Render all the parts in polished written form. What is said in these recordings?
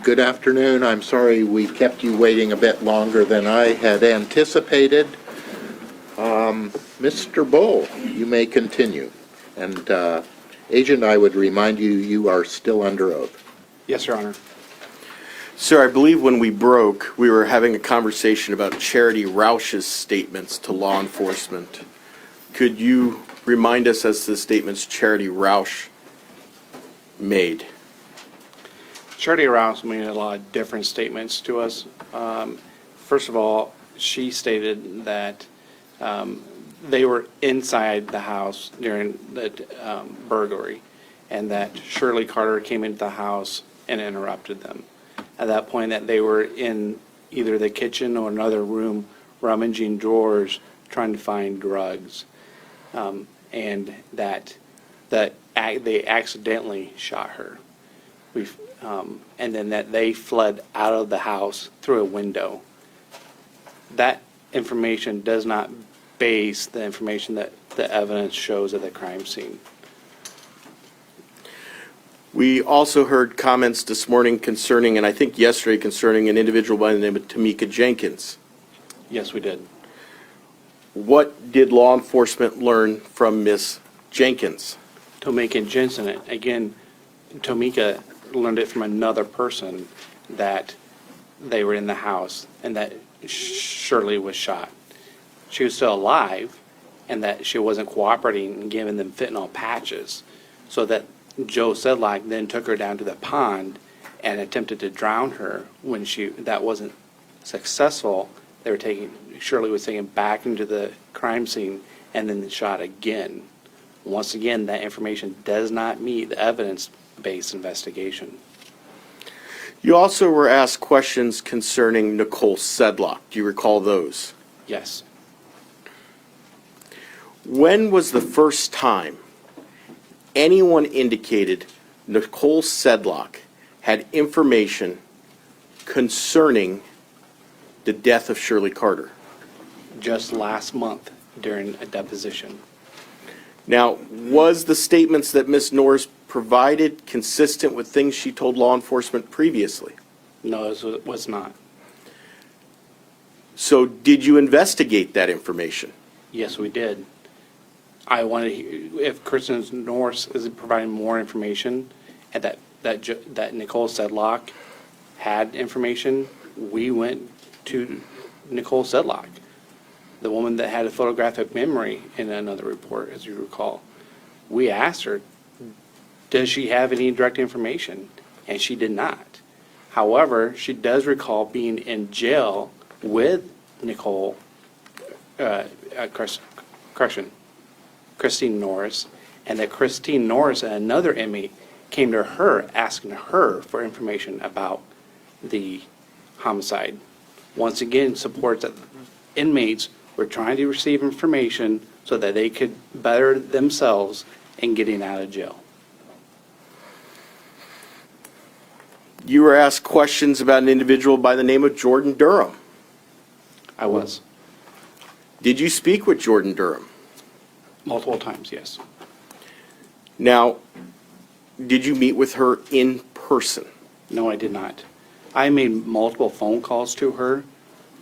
Good afternoon. I'm sorry we kept you waiting a bit longer than I had anticipated. Mr. Bull, you may continue. And Agent, I would remind you, you are still under oath. Yes, Your Honor. Sir, I believe when we broke, we were having a conversation about Charity Roush's statements to law enforcement. Could you remind us as to the statements Charity Roush made? Charity Rouse made a lot of different statements to us. First of all, she stated that they were inside the house during the burglary, and that Shirley Carter came into the house and interrupted them. At that point, that they were in either the kitchen or another room rummaging drawers trying to find drugs, and that they accidentally shot her. And then that they fled out of the house through a window. That information does not base the information that the evidence shows at the crime scene. We also heard comments this morning concerning, and I think yesterday concerning, an individual by the name of Tamika Jenkins. Yes, we did. What did law enforcement learn from Miss Jenkins? Tamika Jensen, again, Tamika learned it from another person that they were in the house and that Shirley was shot. She was still alive, and that she wasn't cooperating and giving them fentanyl patches, so that Joe Sedlock then took her down to the pond and attempted to drown her. When that wasn't successful, Shirley was taken back into the crime scene and then shot again. Once again, that information does not meet the evidence-based investigation. You also were asked questions concerning Nicole Sedlock. Do you recall those? Yes. When was the first time anyone indicated Nicole Sedlock had information concerning the death of Shirley Carter? Just last month during a deposition. Now, was the statements that Ms. Norris provided consistent with things she told law enforcement previously? No, it was not. So did you investigate that information? Yes, we did. I wanted to hear if Kristen Norris is providing more information, and that Nicole Sedlock had information. We went to Nicole Sedlock, the woman that had a photographic memory in another report, as you recall. We asked her, does she have any direct information? And she did not. However, she does recall being in jail with Nicole, Christine Norris, and that Christine Norris and another inmate came to her asking her for information about the homicide. Once again, supports that inmates were trying to receive information so that they could better themselves in getting out of jail. You were asked questions about an individual by the name of Jordan Durham. I was. Did you speak with Jordan Durham? Multiple times, yes. Now, did you meet with her in person? No, I did not. I made multiple phone calls to her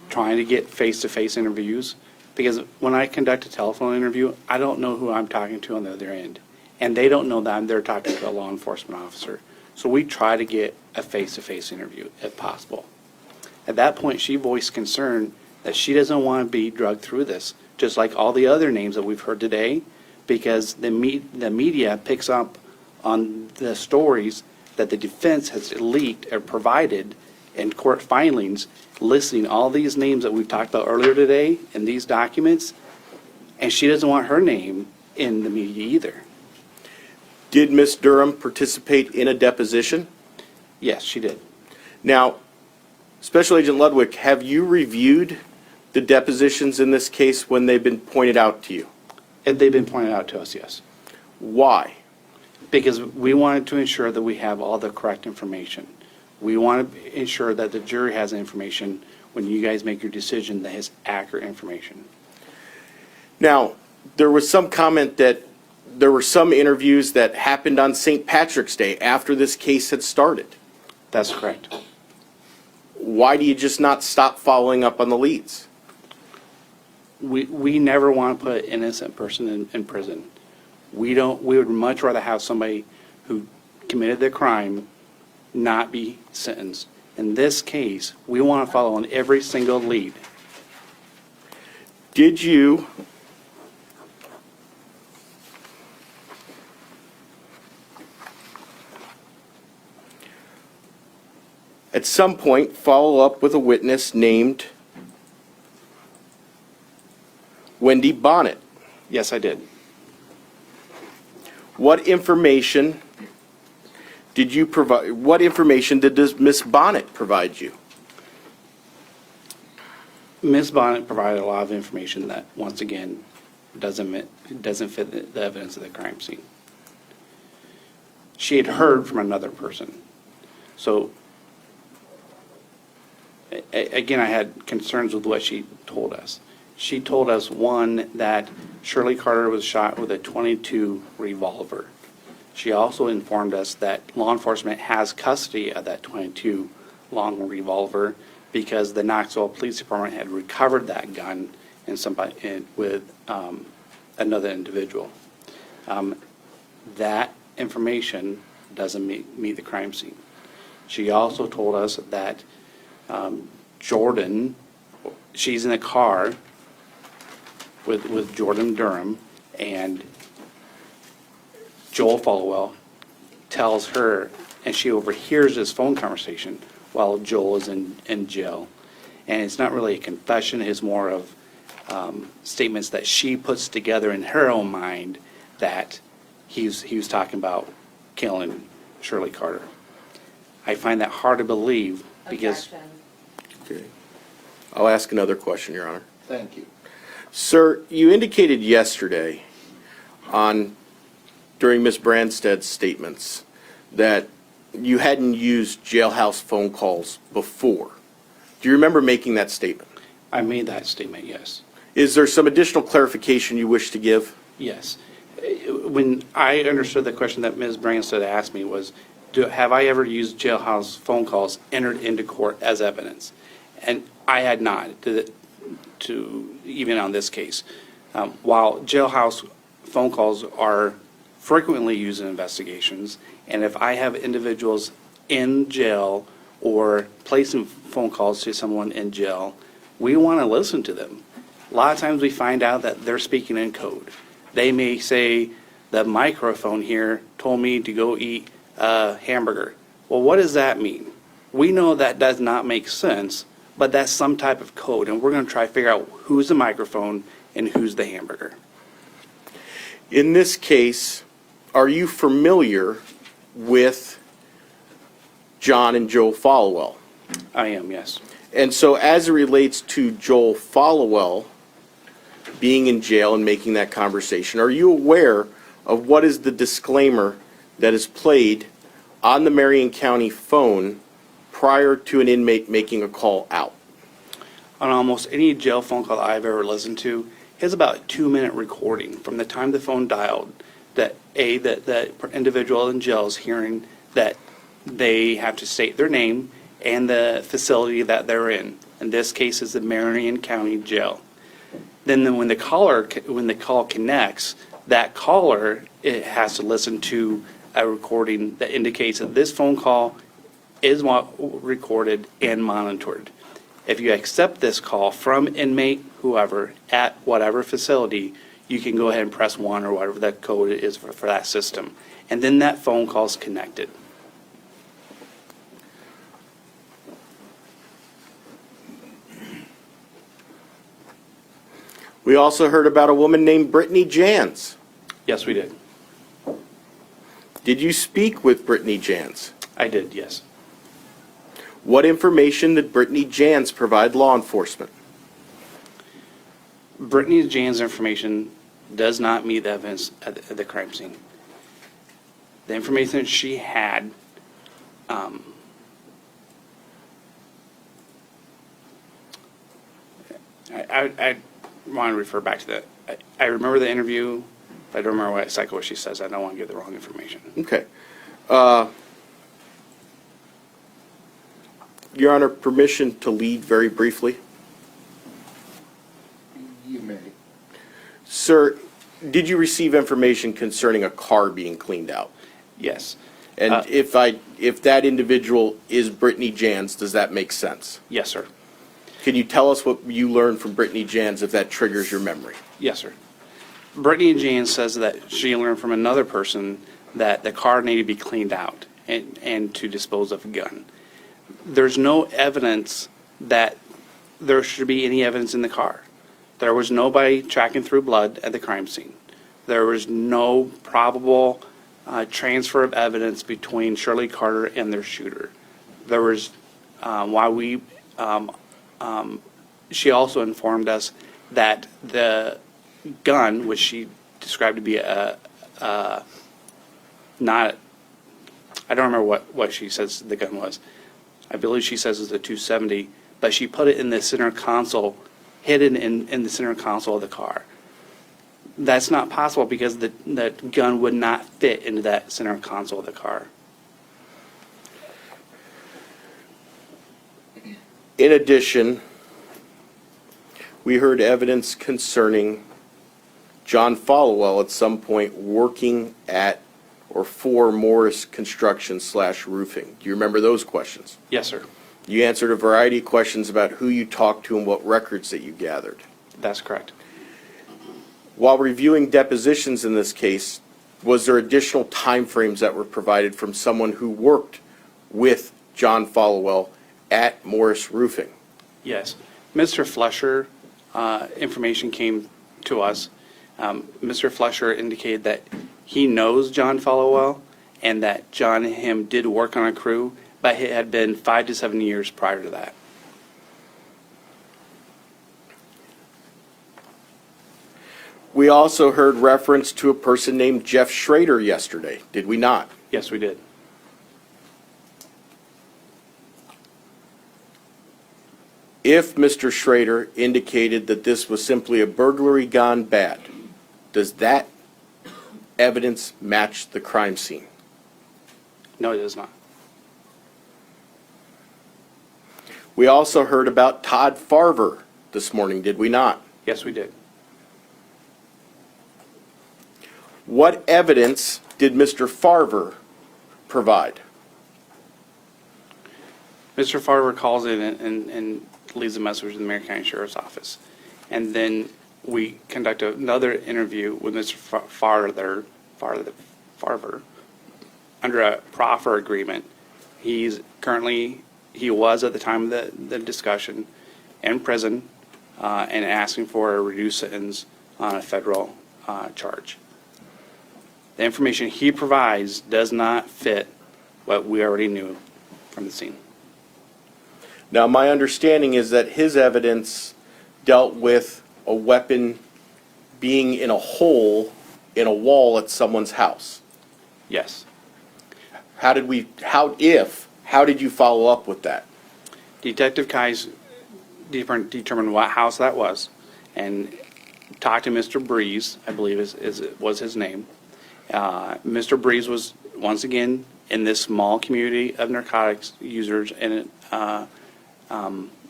trying to get face-to-face interviews, because when I conduct a telephone interview, I don't know who I'm talking to on the other end, and they don't know that I'm there talking to a law enforcement officer. So we try to get a face-to-face interview if possible. At that point, she voiced concern that she doesn't want to be drugged through this, just like all the other names that we've heard today, because the media picks up on the stories that the defense has leaked or provided in court filings, listing all these names that we've talked about earlier today in these documents, and she doesn't want her name in the media either. Did Ms. Durham participate in a deposition? Yes, she did. Now, Special Agent Ludwick, have you reviewed the depositions in this case when they've been pointed out to you? And they've been pointed out to us, yes. Why? Because we wanted to ensure that we have all the correct information. We want to ensure that the jury has information when you guys make your decision that has accurate information. Now, there was some comment that there were some interviews that happened on St. Patrick's Day after this case had started. That's correct. Why do you just not stop following up on the leads? We never want to put an innocent person in prison. We would much rather have somebody who committed the crime not be sentenced. In this case, we want to follow on every single lead. Did you at some point follow up with a witness named Wendy Bonnet? Yes, I did. What information did you provide? What information did this Miss Bonnet provide you? Ms. Bonnet provided a lot of information that, once again, doesn't fit the evidence of the crime scene. She had heard from another person. So, again, I had concerns with what she told us. She told us, one, that Shirley Carter was shot with a .22 revolver. She also informed us that law enforcement has custody of that .22 long revolver because the Knoxville Police Department had recovered that gun with another individual. That information doesn't meet the crime scene. She also told us that Jordan, she's in a car with Jordan Durham, and Joel Followell tells her, and she overhears this phone conversation while Joel is in jail. And it's not really a confession, it's more of statements that she puts together in her own mind that he was talking about killing Shirley Carter. I find that hard to believe because... Objection. Okay. I'll ask another question, Your Honor. Thank you. Sir, you indicated yesterday during Ms. Branstad's statements that you hadn't used jailhouse phone calls before. Do you remember making that statement? I made that statement, yes. Is there some additional clarification you wish to give? Yes. When I understood the question that Ms. Branstad asked me was, have I ever used jailhouse phone calls entered into court as evidence? And I had not, even on this case. While jailhouse phone calls are frequently used in investigations, and if I have individuals in jail or placing phone calls to someone in jail, we want to listen to them. A lot of times we find out that they're speaking in code. They may say, the microphone here told me to go eat a hamburger. Well, what does that mean? We know that does not make sense, but that's some type of code, and we're going to try to figure out who's the microphone and who's the hamburger. In this case, are you familiar with John and Joel Followell? I am, yes. And so as it relates to Joel Followell being in jail and making that conversation, are you aware of what is the disclaimer that is played on the Marion County phone prior to an inmate making a call out? On almost any jail phone call I've ever listened to, it's about a 2-minute recording from the time the phone dialed that the individual in jail is hearing that they have to state their name and the facility that they're in. In this case, is the Marion County Jail. Then when the call connects, that caller has to listen to a recording that indicates that this phone call is recorded and monitored. If you accept this call from inmate, whoever, at whatever facility, you can go ahead and press 1 or whatever that code is for that system. And then that phone call is connected. We also heard about a woman named Brittany Jans. Yes, we did. Did you speak with Brittany Jans? I did, yes. What information did Brittany Jans provide law enforcement? Brittany Jan's information does not meet the evidence at the crime scene. The information that she had, I want to refer back to that. I remember the interview, but I don't remember exactly what she says. I don't want to give the wrong information. Okay. Your Honor, permission to lead very briefly? You may. Sir, did you receive information concerning a car being cleaned out? Yes. And if that individual is Brittany Jans, does that make sense? Yes, sir. Can you tell us what you learned from Brittany Jans if that triggers your memory? Yes, sir. Brittany Jane says that she learned from another person that the car needed to be cleaned out and to dispose of a gun. There's no evidence that there should be any evidence in the car. There was nobody tracking through blood at the crime scene. There was no probable transfer of evidence between Shirley Carter and their shooter. There was, she also informed us that the gun, which she described to be not, I don't remember what she says the gun was. I believe she says it's a .270, but she put it in the center console, hidden in the center console of the car. That's not possible because the gun would not fit into that center console of the car. In addition, we heard evidence concerning John Followell at some point working at or for Morris Construction / Roofing. Do you remember those questions? Yes, sir. You answered a variety of questions about who you talked to and what records that you gathered. That's correct. While reviewing depositions in this case, was there additional timeframes that were provided from someone who worked with John Followell at Morris Roofing? Yes. Mr. Flesher, information came to us. Mr. Flesher indicated that he knows John Followell and that John and him did work on a crew, but it had been 5 to 7 years prior to that. We also heard reference to a person named Jeff Schrader yesterday, did we not? Yes, we did. If Mr. Schrader indicated that this was simply a burglary gone bad, does that evidence match the crime scene? No, it does not. We also heard about Todd Farver this morning, did we not? Yes, we did. What evidence did Mr. Farver provide? Mr. Farver calls in and leaves a message to the Marion County Sheriff's Office. And then we conduct another interview with Mr. Farver under a proffer agreement. He was at the time of the discussion in prison and asking for a reduced sentence on a federal charge. The information he provides does not fit what we already knew from the scene. Now, my understanding is that his evidence dealt with a weapon being in a hole in a wall at someone's house. Yes. How did you follow up with that? Detective Kais determined what house that was and talked to Mr. Breeze, I believe was his name. Mr. Breeze was, once again, in this small community of narcotics users and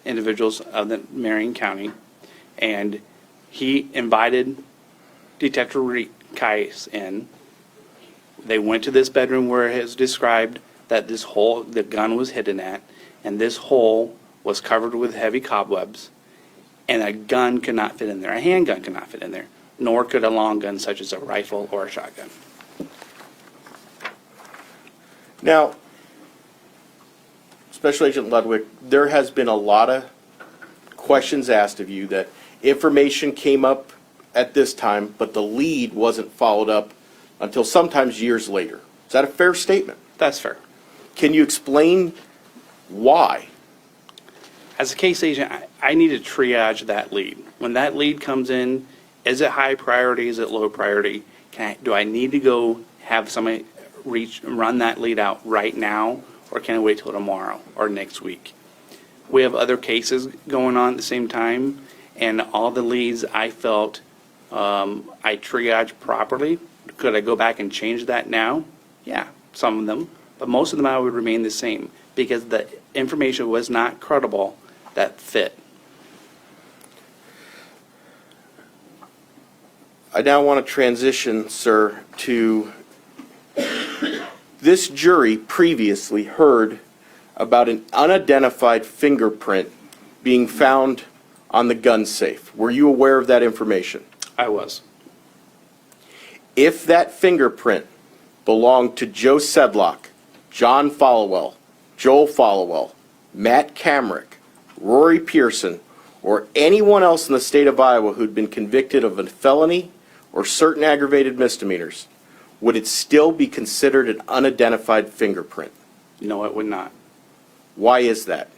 individuals of the Marion County, and he invited Detective Kais in. They went to this bedroom where it is described that this hole, the gun was hidden at, and this hole was covered with heavy cobwebs, and a gun could not fit in there. A handgun could not fit in there, nor could a long gun such as a rifle or a shotgun. Now, Special Agent Ludwick, there has been a lot of questions asked of you that information came up at this time, but the lead wasn't followed up until sometimes years later. Is that a fair statement? That's fair. Can you explain why? As a case agent, I need to triage that lead. When that lead comes in, is it high priority? Is it low priority? Do I need to go have somebody run that lead out right now, or can I wait till tomorrow or next week? We have other cases going on at the same time, and all the leads I felt I triaged properly. Could I go back and change that now? Yeah, some of them. but most of them I would remain the same because the information was not credible that fit. I now want to transition, sir, to this jury previously heard about an unidentified fingerprint being found on the gun safe. Were you aware of that information? I was. If that fingerprint belonged to Joe Sedlock, John Followell, Joel Followell, Matt Camrick, Rory Pearson, or anyone else in the state of Iowa who'd been convicted of a felony or certain aggravated misdemeanors, would it still be considered an unidentified fingerprint? No, it would not. Why is that?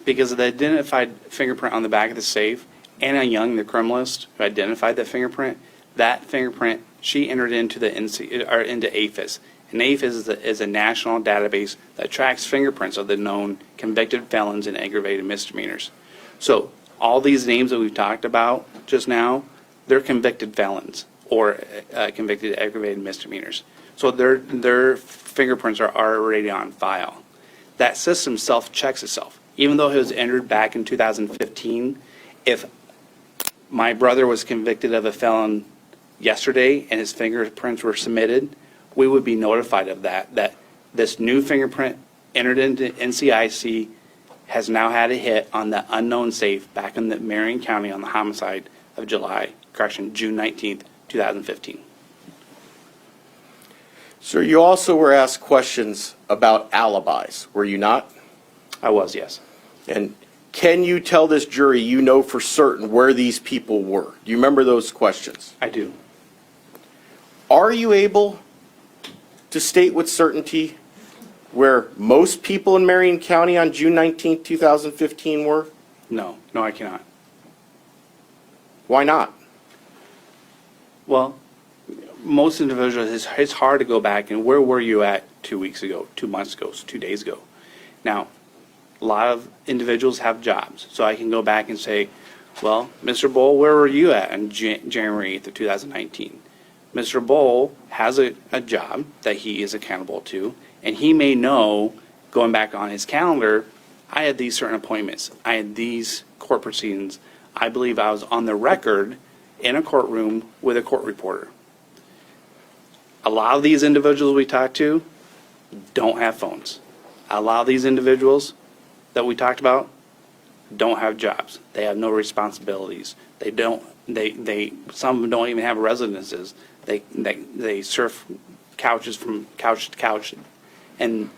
Because of the identified fingerprint on the back of the safe, Anna Young, the criminalist who identified that fingerprint, she entered into the into APHIS. And APHIS is a national database that tracks fingerprints of the known convicted felons and aggravated misdemeanors. So all these names that we've talked about just now, they're convicted felons or convicted aggravated misdemeanors. So their fingerprints are already on file. That system self-checks itself. Even though it was entered back in 2015, if my brother was convicted of a felon yesterday and his fingerprints were submitted, we would be notified of that this new fingerprint entered into NCIC has now had a hit on the unknown safe back in the Marion County on the homicide of June 19th, 2015. Sir, you also were asked questions about alibis, were you not? I was, yes. And can you tell this jury you know for certain where these people were? Do you remember those questions? I do. Are you able to state with certainty where most people in Marion County on June 19, 2015 were? No, I cannot. Why not? Well, most individuals, it's hard to go back and where were you at 2 weeks ago, 2 months ago, 2 days ago? Now, a lot of individuals have jobs, so I can go back and say, well, Mr. Bull, where were you at on January 8th of 2019? Mr. Bull has a job that he is accountable to, and he may know, going back on his calendar, I had these certain appointments, I had these court proceedings, I believe I was on the record in a courtroom with a court reporter. A lot of these individuals we talk to don't have phones. A lot of these individuals that we talked about don't have jobs. They have no responsibilities. Some of them don't even have residences. They surf couches from couch to couch, and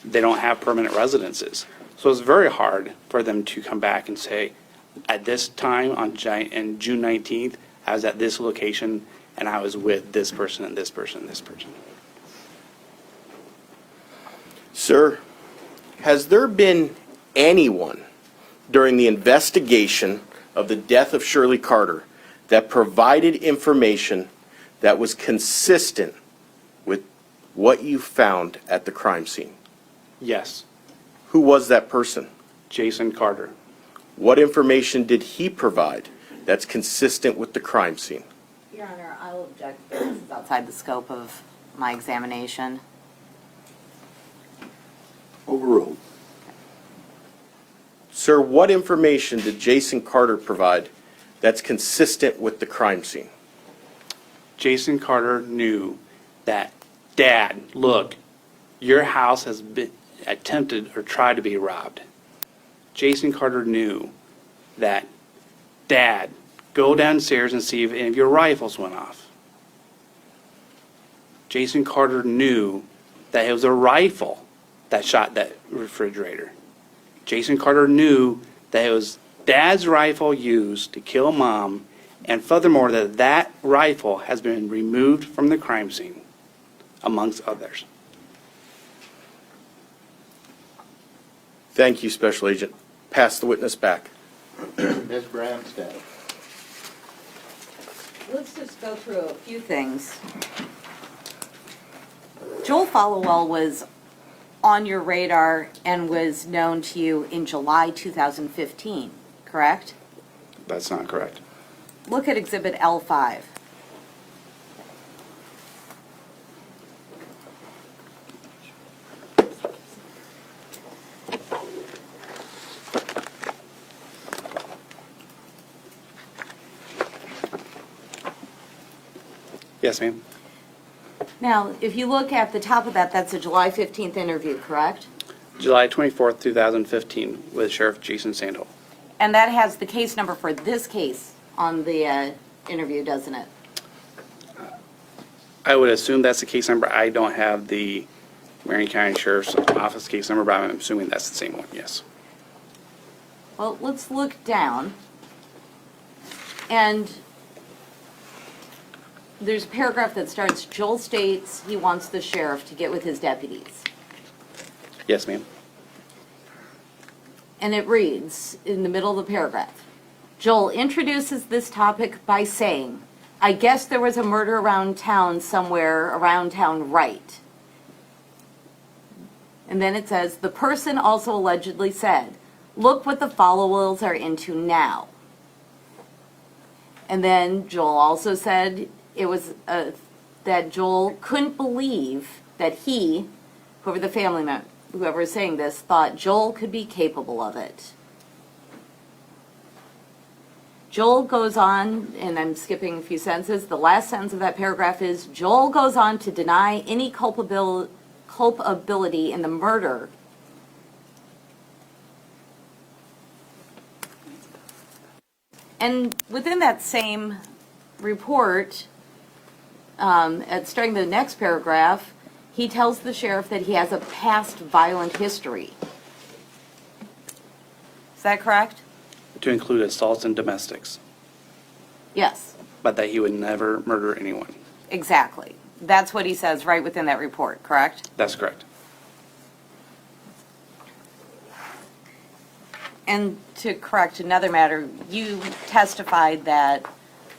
they don't have permanent residences. So it's very hard for them to come back and say, at this time on June 19th, I was at this location and I was with this person and this person and this person. Sir, has there been anyone during the investigation of the death of Shirley Carter that provided information that was consistent with what you found at the crime scene? Yes, Who was that person? Jason Carter. What information did he provide that's consistent with the crime scene? Your Honor, I will object. This is outside the scope of my examination. Overruled. Sir, what information did Jason Carter provide that's consistent with the crime scene? Jason Carter knew that, Dad, look, your house has been attempted or tried to be robbed. Jason Carter knew that, Dad, go downstairs and see if any of your rifles went off. Jason Carter knew that it was a rifle that shot that refrigerator. Jason Carter knew that it was Dad's rifle used to kill Mom, and furthermore that rifle has been removed from the crime scene, amongst others. Thank you, Special Agent. Pass the witness back. Ms. Bramstead. Let's just go through a few things. Joel Followell was on your radar and was known to you in July 2015, correct? That's not correct. Look at Exhibit L5. Yes, ma'am. Now, if you look at the top of that, that's a July 15th interview, correct? July 24th, 2015, with Sheriff Jason Sandholm. And that has the case number for this case on the interview, doesn't it? I would assume that's the case number. I don't have the Marion County Sheriff's Office case number, but I'm assuming that's the same one, yes. Well, let's look down. And there's a paragraph that starts, Joel states he wants the sheriff to get with his deputies. Yes, ma'am. And it reads, in the middle of the paragraph, Joel introduces this topic by saying, I guess there was a murder around town somewhere around town, right? And then it says, the person also allegedly said, look what the followers are into now. And then Joel also said it was that Joel couldn't believe that he, whoever the family member, whoever is saying this, thought Joel could be capable of it. Joel goes on, and I'm skipping a few sentences, the last sentence of that paragraph is, Joel goes on to deny any culpability in the murder. And within that same report, starting the next paragraph, he tells the sheriff that he has a past violent history. Is that correct? To include assaults and domestics, Yes, but that he would never murder anyone. exactly. That's what he says right within that report, correct? That's correct. And to correct another matter, you testified that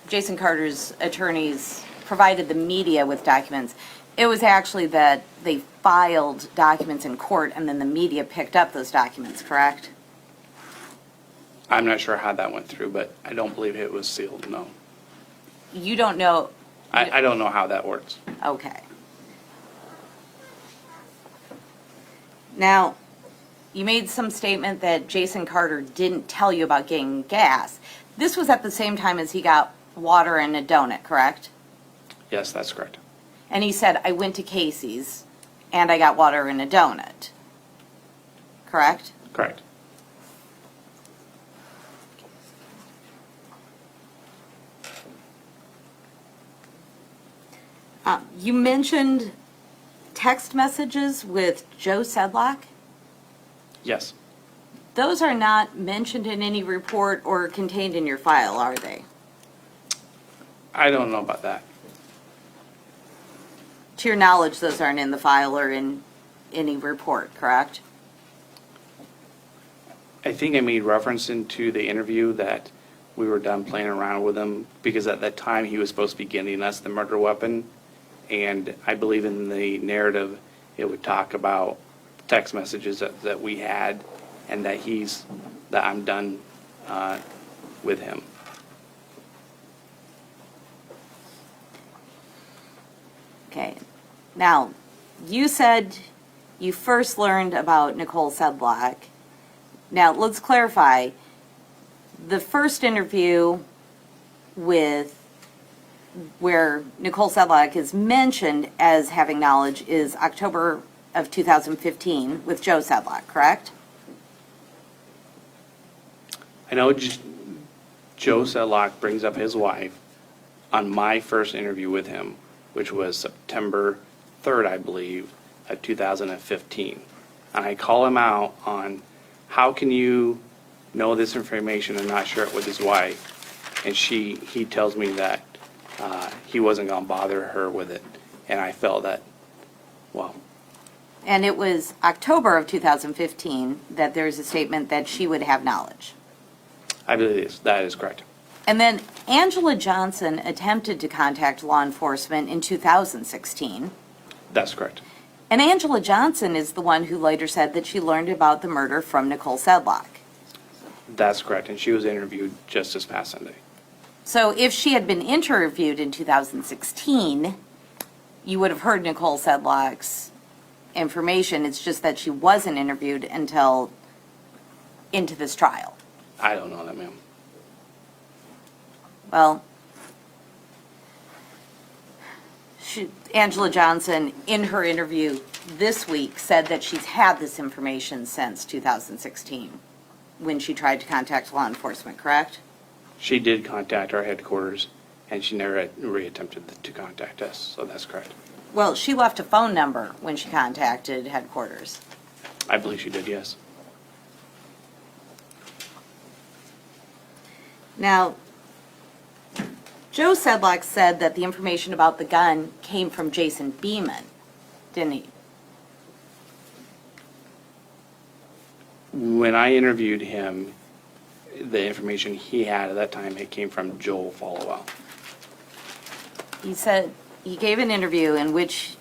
Jason Carter's attorneys provided the media with documents. It was actually that they filed documents in court and then the media picked up those documents, correct? I'm not sure how that went through, but I don't believe it was sealed, no. You don't know, I don't know how that works. okay. Now, you made some statement that Jason Carter didn't tell you about getting gas. This was at the same time as he got water and a donut, correct? Yes, that's correct. And he said, I went to Casey's and I got water and a donut. Correct? Correct. You mentioned text messages with Joe Sedlock. Yes. Those are not mentioned in any report or contained in your file, are they? I don't know about that. To your knowledge, those aren't in the file or in any report, correct? I think I made reference into the interview that we were done playing around with him because at that time he was supposed to be getting us the murder weapon. And I believe in the narrative, it would talk about text messages that we had and that I'm done with him. Okay. Now, you said you first learned about Nicole Sedlock. Now, let's clarify. The first interview where Nicole Sedlock is mentioned as having knowledge is October of 2015 with Joe Sedlock, correct? I know Joe Sedlock brings up his wife on my first interview with him, which was September 3rd, I believe, of 2015. And I call him out on how can you know this information and not share it with his wife? And he tells me that he wasn't going to bother her with it. And I felt that, well, And it was October of 2015 that there's a statement that she would have knowledge. I believe that is correct. And then Angela Johnson attempted to contact law enforcement in 2016. That's correct. And Angela Johnson is the one who later said that she learned about the murder from Nicole Sedlock. That's correct. And she was interviewed just this past Sunday. So if she had been interviewed in 2016, you would have heard Nicole Sedlock's information. It's just that she wasn't interviewed until into this trial. I don't know that, ma'am. Well, Angela Johnson, in her interview this week, said that she's had this information since 2016, when she tried to contact law enforcement, correct? She did contact our headquarters, and she never reattempted to contact us, so that's correct. Well, she left a phone number when she contacted headquarters. I believe she did, yes. Now, Joe Sedlock said that the information about the gun came from Jason Beeman, didn't he? When I interviewed him, the information he had at that time, it came from Joel Followell. He said, he gave an interview in which,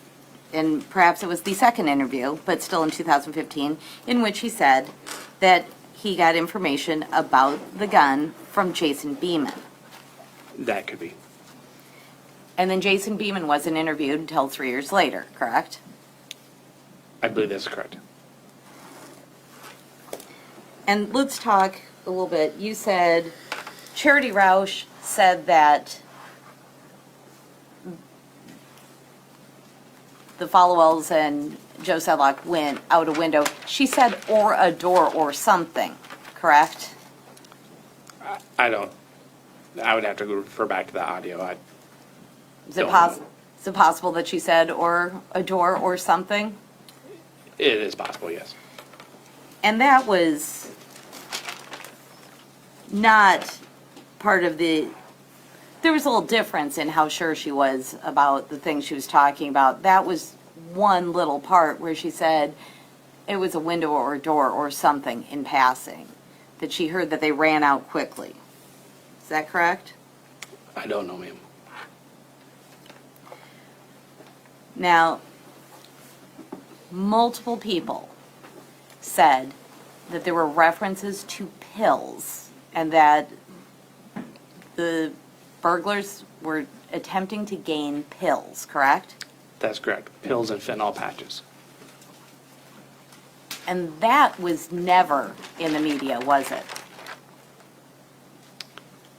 and perhaps it was the second interview, but still in 2015, in which he said that he got information about the gun from Jason Beeman. That could be. And then Jason Beeman wasn't interviewed until 3 years later, correct? I believe that's correct. And let's talk a little bit. You said, Charity Roush said that the Followells and Joe Sedlock went out a window. She said, or a door or something, correct? I would have to refer back to the audio. Is it Don't know. is it possible that she said, or a door or something? It is possible, yes. And that was not part of the, there was a little difference in how sure she was about the things she was talking about. That was one little part where she said it was a window or a door or something in passing, that she heard that they ran out quickly. Is that correct? I don't know, ma'am. Now, multiple people said that there were references to pills and that the burglars were attempting to gain pills, correct? That's correct. Pills and fentanyl patches. And that was never in the media, was it?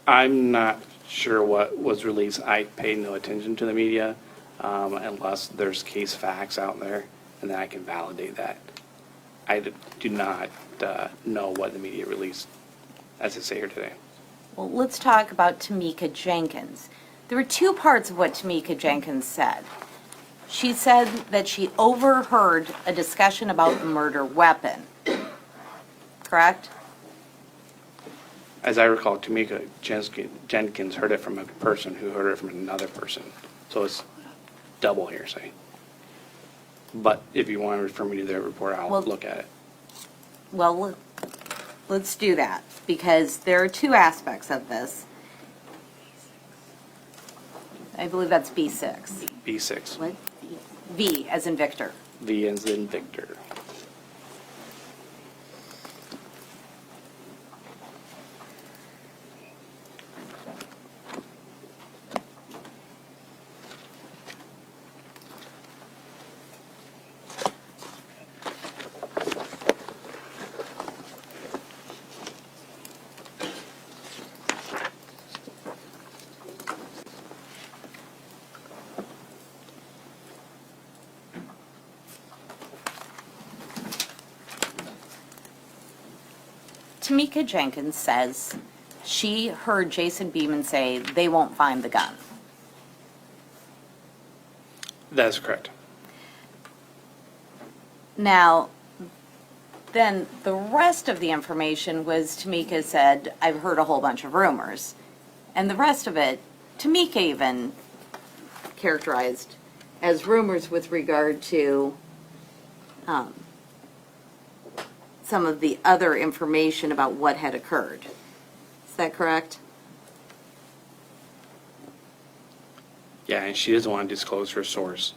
I'm not sure what was released. I paid no attention to the media unless there's case facts out there, and then I can validate that. I do not know what the media released, as I say here today. Well, let's talk about Tamika Jenkins. There were two parts of what Tamika Jenkins said. She said that she overheard a discussion about the murder weapon, correct? As I recall, Tamika Jenkins heard it from a person who heard it from another person. So it's double hearsay. But if you want to refer me to their report, I'll Well- look at it. Well, let's do that, because there are two aspects of this. I believe that's B6. B6. What? V as in Victor. V as in Victor. Tamika Jenkins says she heard Jason Beeman say they won't find the gun. That's correct. Now, then the rest of the information was Tamika said, I've heard a whole bunch of rumors. And the rest of it, Tamika even characterized as rumors with regard to some of the other information about what had occurred. Is that correct? Yeah, and she doesn't want to disclose her source.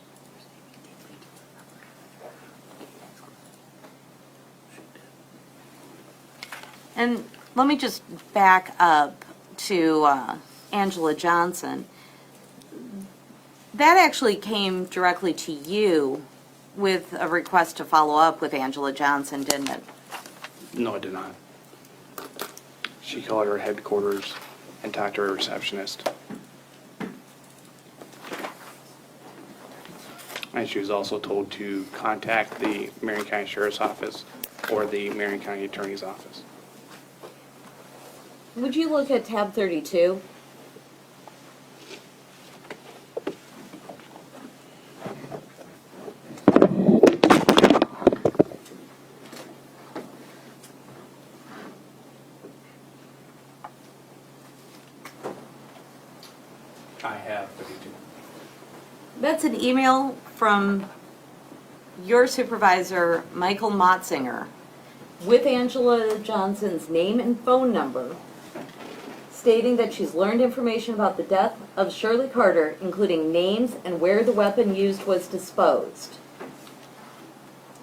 And let me just back up to Angela Johnson. That actually came directly to you with a request to follow up with Angela Johnson, didn't it? No, I did not. She called her headquarters and talked to her receptionist. And she was also told to contact the Marion County Sheriff's Office or the Marion County Attorney's Office. Would you look at tab 32? I have 32. That's an email from your supervisor, Michael Motzinger, with Angela Johnson's name and phone number, stating that she's learned information about the death of Shirley Carter, including names and where the weapon used was disposed.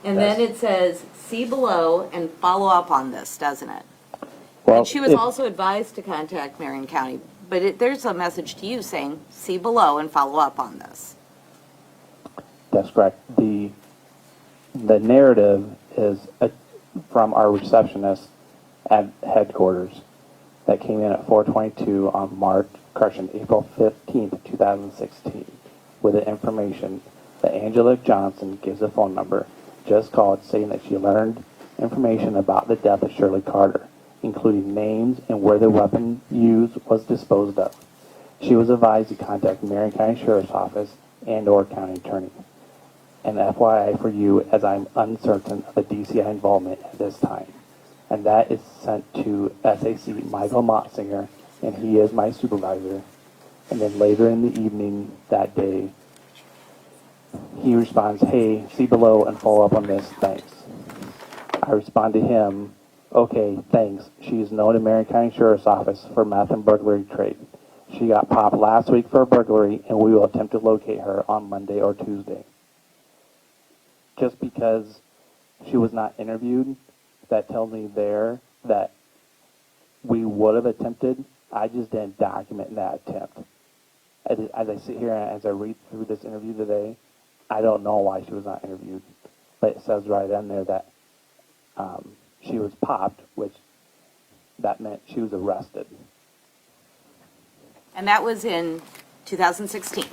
And then it says, see below and follow up on this, doesn't it? Well, And she was if- also advised to contact Marion County, but there's a message to you saying, see below and follow up on this. That's correct. The narrative is from our receptionist at headquarters that came in at 4:22 on April 15th, 2016, with the information that Angela Johnson gives a phone number, just called, saying that she learned information about the death of Shirley Carter, including names and where the weapon used was disposed of. She was advised to contact Marion County Sheriff's Office and/or County Attorney. And FYI for you, as I'm uncertain of the DCI involvement at this time. And that is sent to SAC Michael Motzinger, and he is my supervisor. And then later in the evening that day, he responds, hey, see below and follow up on this, thanks. I respond to him, okay, thanks. She is known to Marion County Sheriff's Office for meth and burglary trade. She got popped last week for a burglary, and we will attempt to locate her on Monday or Tuesday. Just because she was not interviewed, that tells me there that we would have attempted. I just didn't document that attempt. As I sit here and as I read through this interview today, I don't know why she was not interviewed. But it says right in there that she was popped, which that meant she was arrested. And that was in 2016.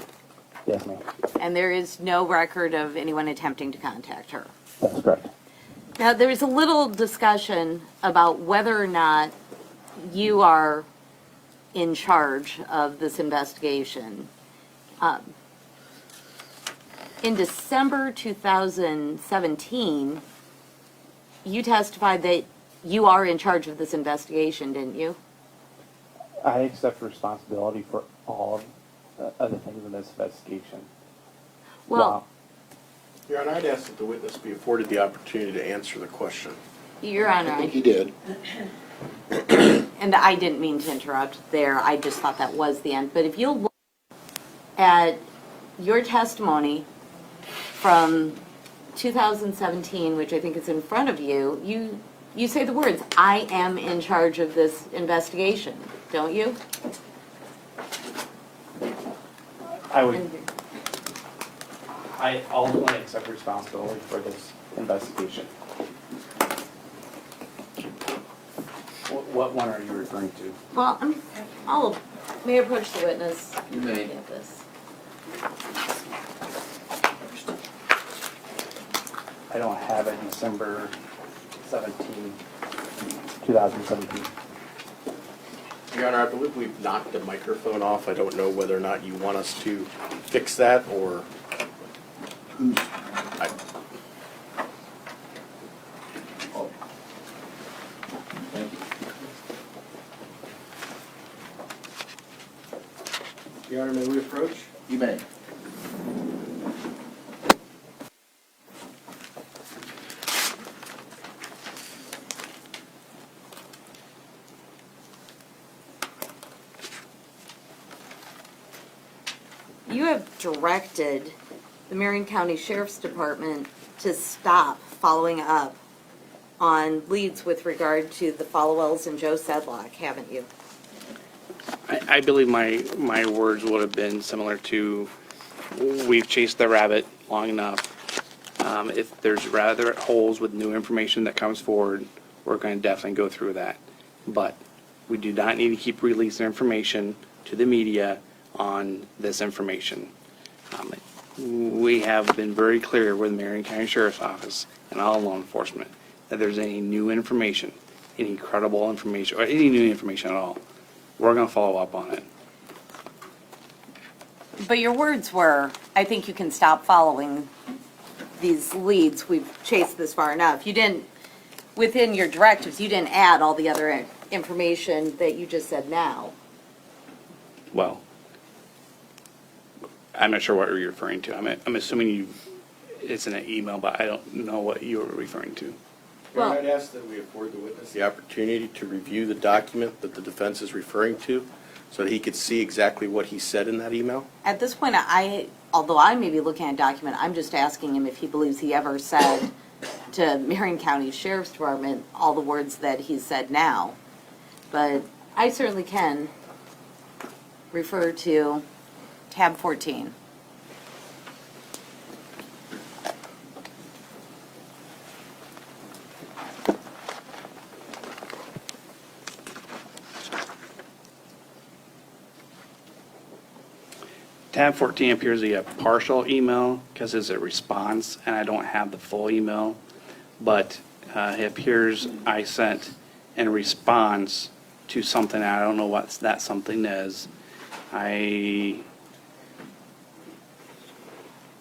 Yes, ma'am. And there is no record of anyone attempting to contact her. That's correct. Now, there was a little discussion about whether or not you are in charge of this investigation. In December 2017, you testified that you are in charge of this investigation, didn't you? I accept responsibility for all of the things in this investigation. Well, Your Honor, I'd ask that the witness be afforded the opportunity to answer the question. Your Honor, I think you did. and I didn't mean to interrupt there. I just thought that was the end. But if you'll look at your testimony from 2017, which I think is in front of you, you say the words, I am in charge of this investigation, don't you? I ultimately accept responsibility for this investigation. What one are you referring to? Well, may I approach the witness? You may. Get this. I don't have it December 17, 2017. Your Honor, I believe we've knocked the microphone off. I don't know whether or not you want us to fix that or... I- Oh. Thank you. Your Honor, may we approach? You may. You have directed the Marion County Sheriff's Department to stop following up on leads with regard to the Followells and Joe Sedlock, haven't you? I believe my words would have been similar to, we've chased the rabbit long enough. If there's rather holes with new information that comes forward, we're going to definitely go through that. But we do not need to keep releasing information to the media on this information. We have been very clear with the Marion County Sheriff's Office and all law enforcement that there's any new information, any credible information, or any new information at all, we're going to follow up on it. But your words were, I think you can stop following these leads. We've chased this far enough. You didn't, within your directives, you didn't add all the other information that you just said now. Well, I'm not sure what you're referring to. I'm assuming it's in an email, but I don't know what you were referring to. Well- I'd ask that we afford the witness the opportunity to review the document that the defense is referring to so that he could see exactly what he said in that email. At this point, although I may be looking at a document, I'm just asking him if he believes he ever said to Marion County Sheriff's Department all the words that he said now. But I certainly can refer to tab 14. Tab 14 appears to be a partial email because it's a response, and I don't have the full email. But it appears I sent in response to something. I don't know what that something is. I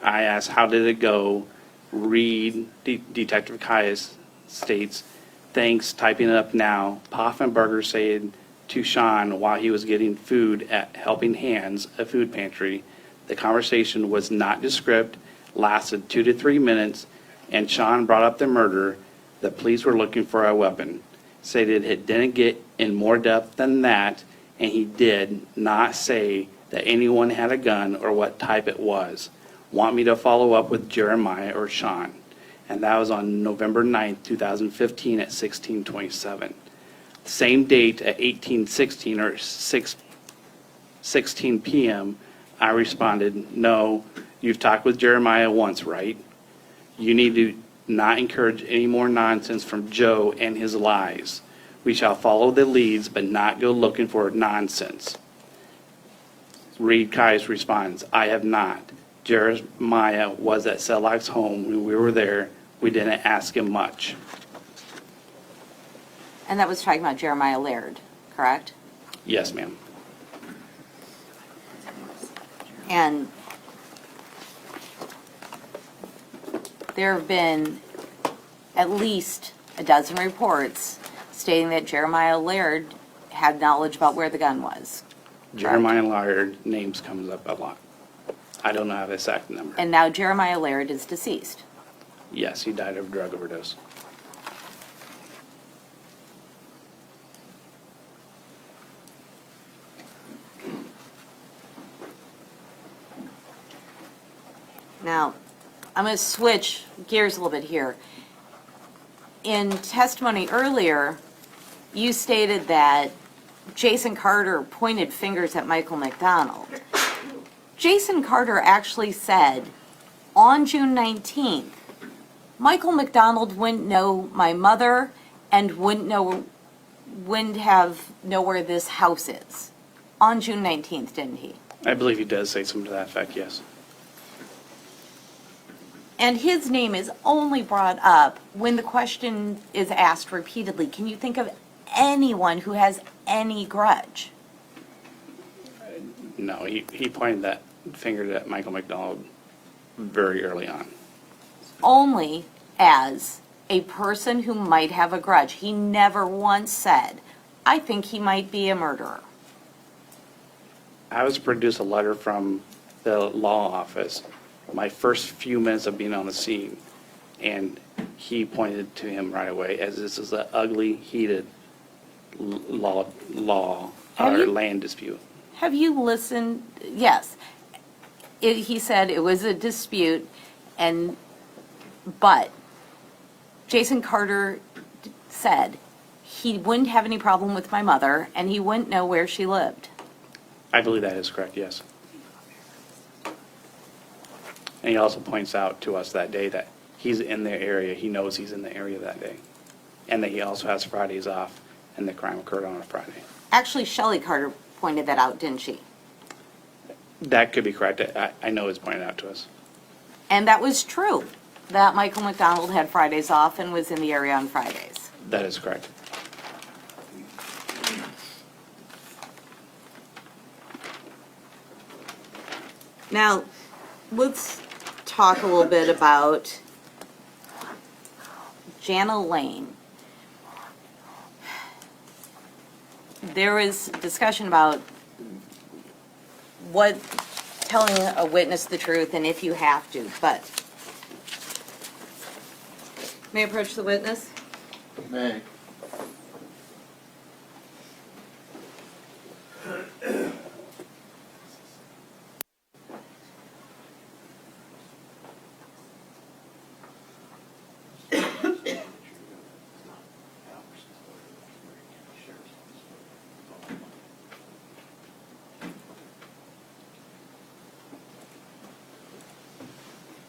asked, how did it go? Read, Detective Caius states, thanks, typing it up now. Poffenberger said to Sean while he was getting food at Helping Hands, a food pantry. The conversation was not descript, lasted 2 to 3 minutes, and Sean brought up the murder. The police were looking for a weapon. Stated it didn't get in more depth than that, and he did not say that anyone had a gun or what type it was. Want me to follow up with Jeremiah or Sean? And that was on November 9th, 2015 at 16:27. Same date at 18:16 or 6:16 p.m., I responded, no, you've talked with Jeremiah once, right? You need to not encourage any more nonsense from Joe and his lies. We shall follow the leads, but not go looking for nonsense. Reed Kais responds, I have not. Jeremiah was at Selak's home when we were there. We didn't ask him much. And that was talking about Jeremiah Laird, correct? Yes, ma'am. And there have been at least a dozen reports stating that Jeremiah Laird had knowledge about where the gun was. Jeremiah Laird names comes up a lot. I don't have the exact number. And now Jeremiah Laird is deceased. Yes, he died of drug overdose. Now, I'm going to switch gears a little bit here. In testimony earlier, you stated that Jason Carter pointed fingers at Michael McDonald. Jason Carter actually said on June 19th, Michael McDonald wouldn't know my mother and wouldn't know where this house is. On June 19th, didn't he? I believe he does say something to that effect, yes. And his name is only brought up when the question is asked repeatedly. Can you think of anyone who has any grudge? No, he pointed that finger at Michael McDonald very early on. Only as a person who might have a grudge. He never once said, I think he might be a murderer. I was produced a letter from the law office my first few minutes of being on the scene, and he pointed to him right away as this is an ugly, heated land dispute. Have you listened? Yes. He said it was a dispute, but Jason Carter said he wouldn't have any problem with my mother and he wouldn't know where she lived. I believe that is correct, yes. And he also points out to us that day that he's in the area, he knows he's in the area that day, and that he also has Fridays off, and the crime occurred on a Friday. Actually, Shelley Carter pointed that out, didn't she? That could be correct. I know it's pointed out to us. And that was true, that Michael McDonald had Fridays off and was in the area on Fridays. That is correct. Now, let's talk a little bit about Jana Lane. There was discussion about what, telling a witness the truth and if you have to, but may I approach the witness? May.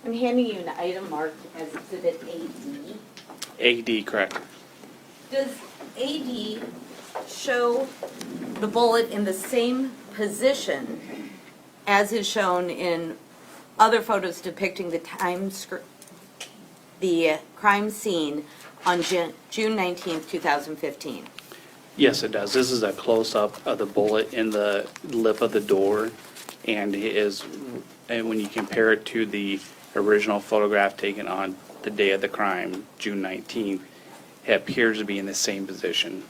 I'm handing you an item marked as Exhibit AD. AD, correct. Does AD show the bullet in the same position as is shown in other photos depicting the crime scene on June 19th, 2015? Yes, it does. This is a close-up of the bullet in the lip of the door, and when you compare it to the original photograph taken on the day of the crime, June 19th, it appears to be in the same position.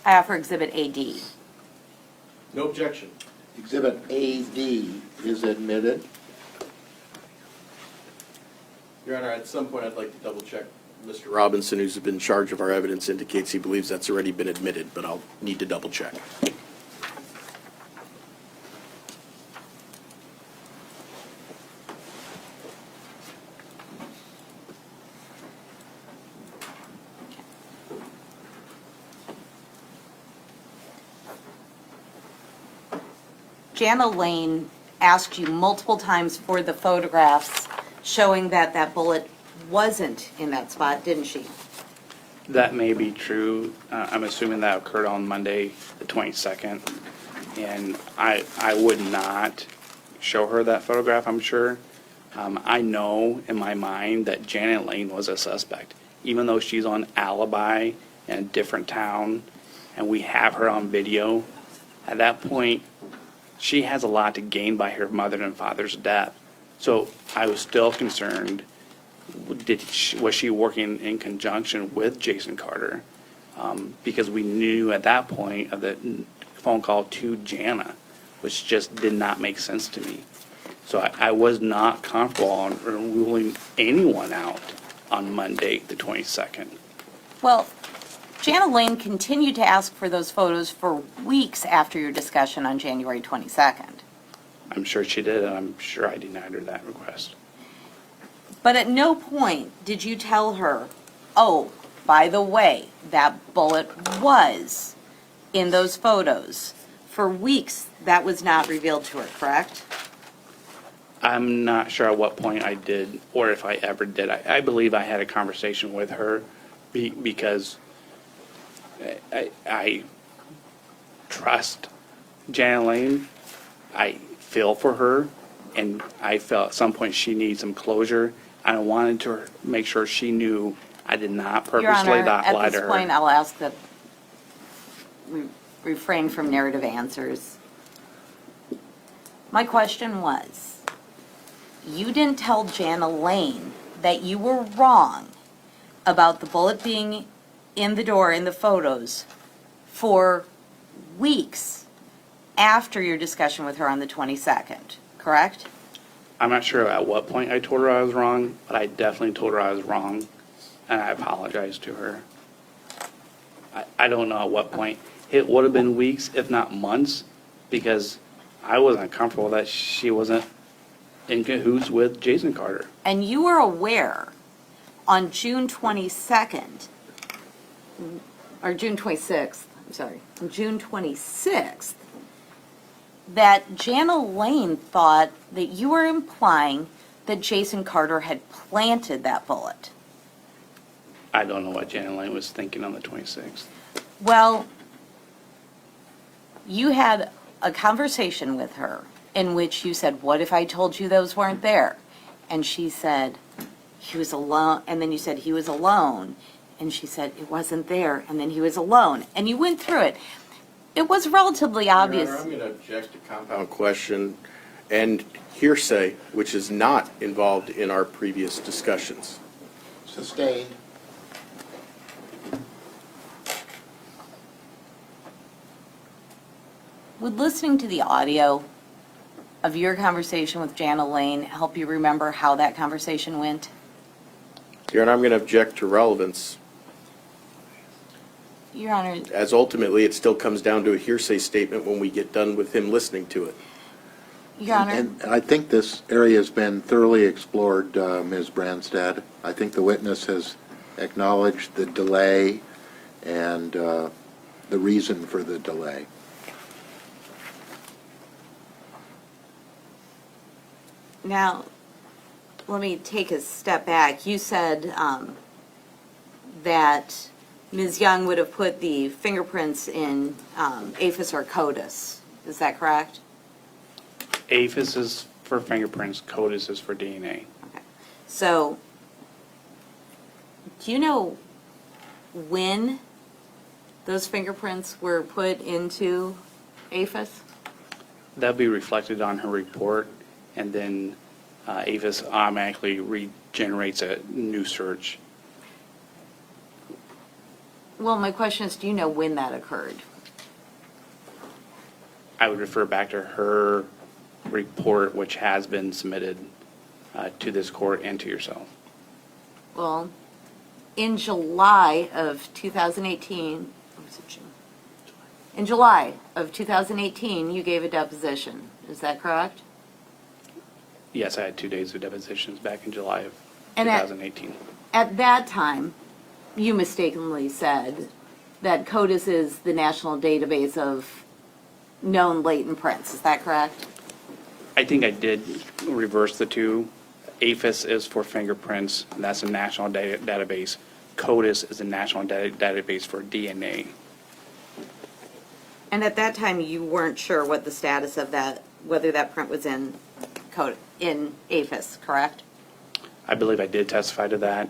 I offer Exhibit AD. No objection. Exhibit AD is admitted. Your Honor, at some point, I'd like to double check. Mr. Robinson, who's been in charge of our evidence, indicates he believes that's already been admitted, but I'll need to double check. Jana Lane asked you multiple times for the photographs showing that that bullet wasn't in that spot, didn't she? That may be true. I'm assuming that occurred on Monday, the 22nd. And I would not show her that photograph, I'm sure. I know in my mind that Janet Lane was a suspect. Even though she's on alibi in a different town and we have her on video, at that point, she has a lot to gain by her mother and father's death. So I was still concerned, was she working in conjunction with Jason Carter? Because we knew at that point of the phone call to Jana, which just did not make sense to me. So I was not comfortable on ruling anyone out on Monday, the 22nd. Well, Jana Lane continued to ask for those photos for weeks after your discussion on January 22nd. I'm sure she did, and I'm sure I denied her that request. But at no point did you tell her, oh, by the way, that bullet was in those photos. For weeks, that was not revealed to her, correct? I'm not sure at what point I did, or if I ever did. I believe I had a conversation with her because I trust Janet Lane. I feel for her, and I felt at some point she needs some closure. I wanted to make sure she knew I did not Your purposely Honor, lie to her. at this point, I'll ask that we refrain from narrative answers. My question was, you didn't tell Jana Lane that you were wrong about the bullet being in the door in the photos for weeks after your discussion with her on the 22nd, correct? I'm not sure at what point I told her I was wrong, but I definitely told her I was wrong, and I apologized to her. I don't know at what point. It would have been weeks, if not months, because I wasn't comfortable that she wasn't in cahoots with Jason Carter. And you were aware on June 22nd, or June 26th, I'm sorry, on June 26th, that Jana Lane thought that you were implying that Jason Carter had planted that bullet. I don't know what Janet Lane was thinking on the 26th. Well, you had a conversation with her in which you said, what if I told you those weren't there? And she said, he was alone. And then you said he was alone. And she said, it wasn't there. And then he was alone. And you went through it. It was relatively obvious. Your Honor, I'm going to object to compound question and hearsay, which is not involved in our previous discussions. Sustained. Would listening to the audio of your conversation with Jana Lane help you remember how that conversation went? Your Honor, I'm going to object to relevance, Your Honor, as ultimately it still comes down to a hearsay statement when we get done with him listening to it. Your Honor, And I think this area has been thoroughly explored, Ms. Branstad. I think the witness has acknowledged the delay and the reason for the delay. now, let me take a step back. You said that Ms. Young would have put the fingerprints in APHIS or CODIS. Is that correct? APHIS is for fingerprints, CODIS is for DNA. Okay. So, do you know when those fingerprints were put into APHIS? That'll be reflected on her report, and then APHIS automatically regenerates a new search. Well, my question is, do you know when that occurred? I would refer back to her report, which has been submitted to this court and to yourself. Well, in July of 2018, or was it June? In July of 2018, you gave a deposition. Is that correct? Yes, I had 2 days of depositions back in July of And at- 2018. At that time, you mistakenly said that CODIS is the national database of known latent prints. Is that correct? I think I did reverse the two. APHIS is for fingerprints, and that's a national database. CODIS is a national database for DNA. And at that time, you weren't sure what the status of that, whether that print was in APHIS, correct? I believe I did testify to that.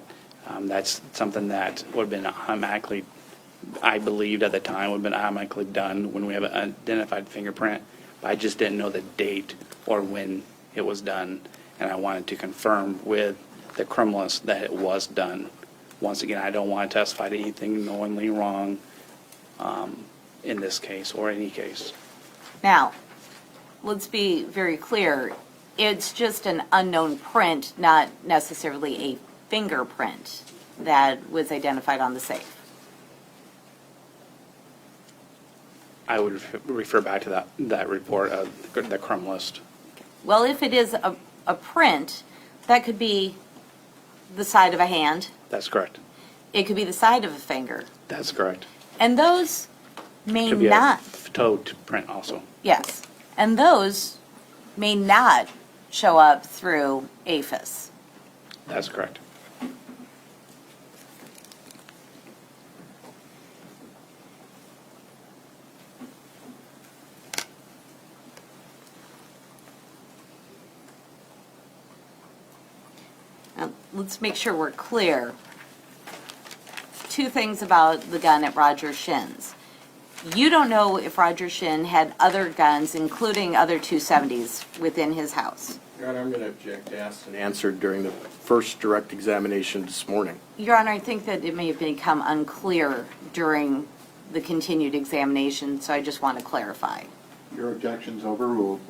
That's something that would have been automatically, I believed at the time, would have been automatically done when we have an identified fingerprint, but I just didn't know the date or when it was done, and I wanted to confirm with the criminalist that it was done. Once again, I don't want to testify to anything knowingly wrong in this case or any case. Now, let's be very clear. It's just an unknown print, not necessarily a fingerprint that was identified on the safe. I would refer back to that report of the criminalist. Well, if it is a print, that could be the side of a hand. That's correct. It could be the side of a finger. That's correct. And those may Could be not, a toe to print also. yes, and those may not show up through APHIS. That's correct. Now, let's make sure we're clear. Two things about the gun at Roger Shin's. You don't know if Roger Shin had other guns, including other 270s, within his house. Your Honor, I'm going to object, asked and answered during the first direct examination this morning. Your Honor, I think that it may have become unclear during the continued examination, so I just want to clarify. Your objection's overruled.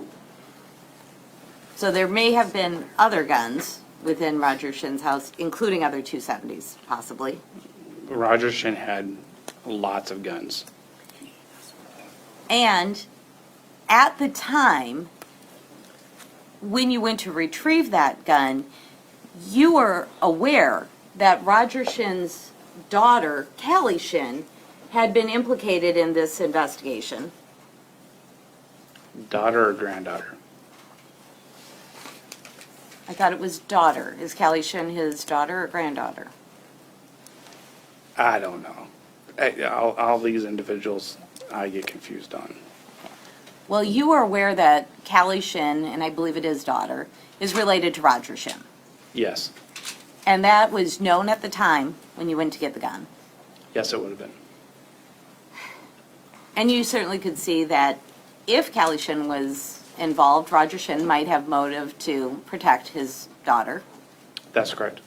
So there may have been other guns within Roger Shin's house, including other 270s, possibly. Roger Shin had lots of guns. And at the time, when you went to retrieve that gun, you were aware that Roger Shin's daughter, Callie Shin, had been implicated in this investigation. Daughter or granddaughter? I thought it was daughter. Is Callie Shin his daughter or granddaughter? I don't know. All these individuals I get confused on. Well, you were aware that Callie Shin, and I believe it is daughter, is related to Roger Shin. Yes. And that was known at the time when you went to get the gun. Yes, it would have been. And you certainly could see that if Callie Shin was involved, Roger Shin might have motive to protect his daughter. That's correct.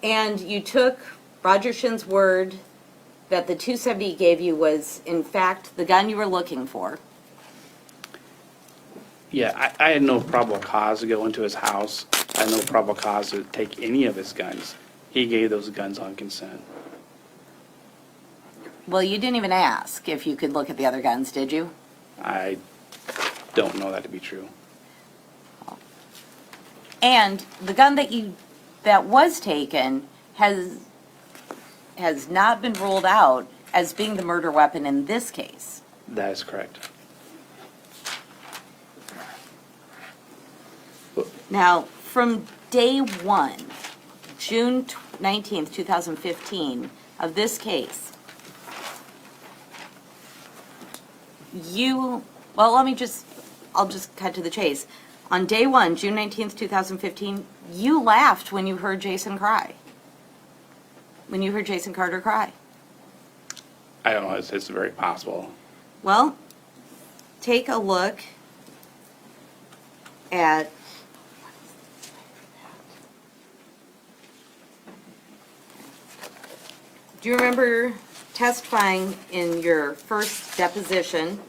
And you took Roger Shin's word that the 270 he gave you was, in fact, the gun you were looking for. Yeah, I had no probable cause to go into his house. I had no probable cause to take any of his guns. He gave those guns on consent. Well, you didn't even ask if you could look at the other guns, did you? I don't know that to be true. And the gun that was taken has not been ruled out as being the murder weapon in this case. That is correct. Now, from day one, June 19th, 2015, of this case, I'll just cut to the chase. On day one, June 19th, 2015, you laughed when you heard Jason cry. When you heard Jason Carter cry. I don't know, it's very possible. Well, take a look at do you remember testifying in your first deposition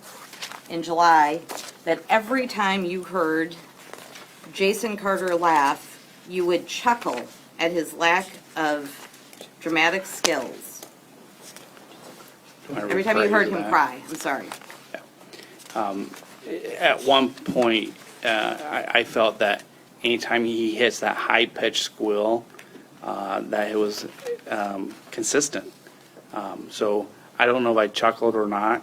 in July that every time you heard Jason Carter laugh, you would chuckle at his lack of dramatic skills? Every time you heard him cry, I'm sorry. At one point, I felt that anytime he hits that high-pitched squeal, that it was consistent. So I don't know if I chuckled or not,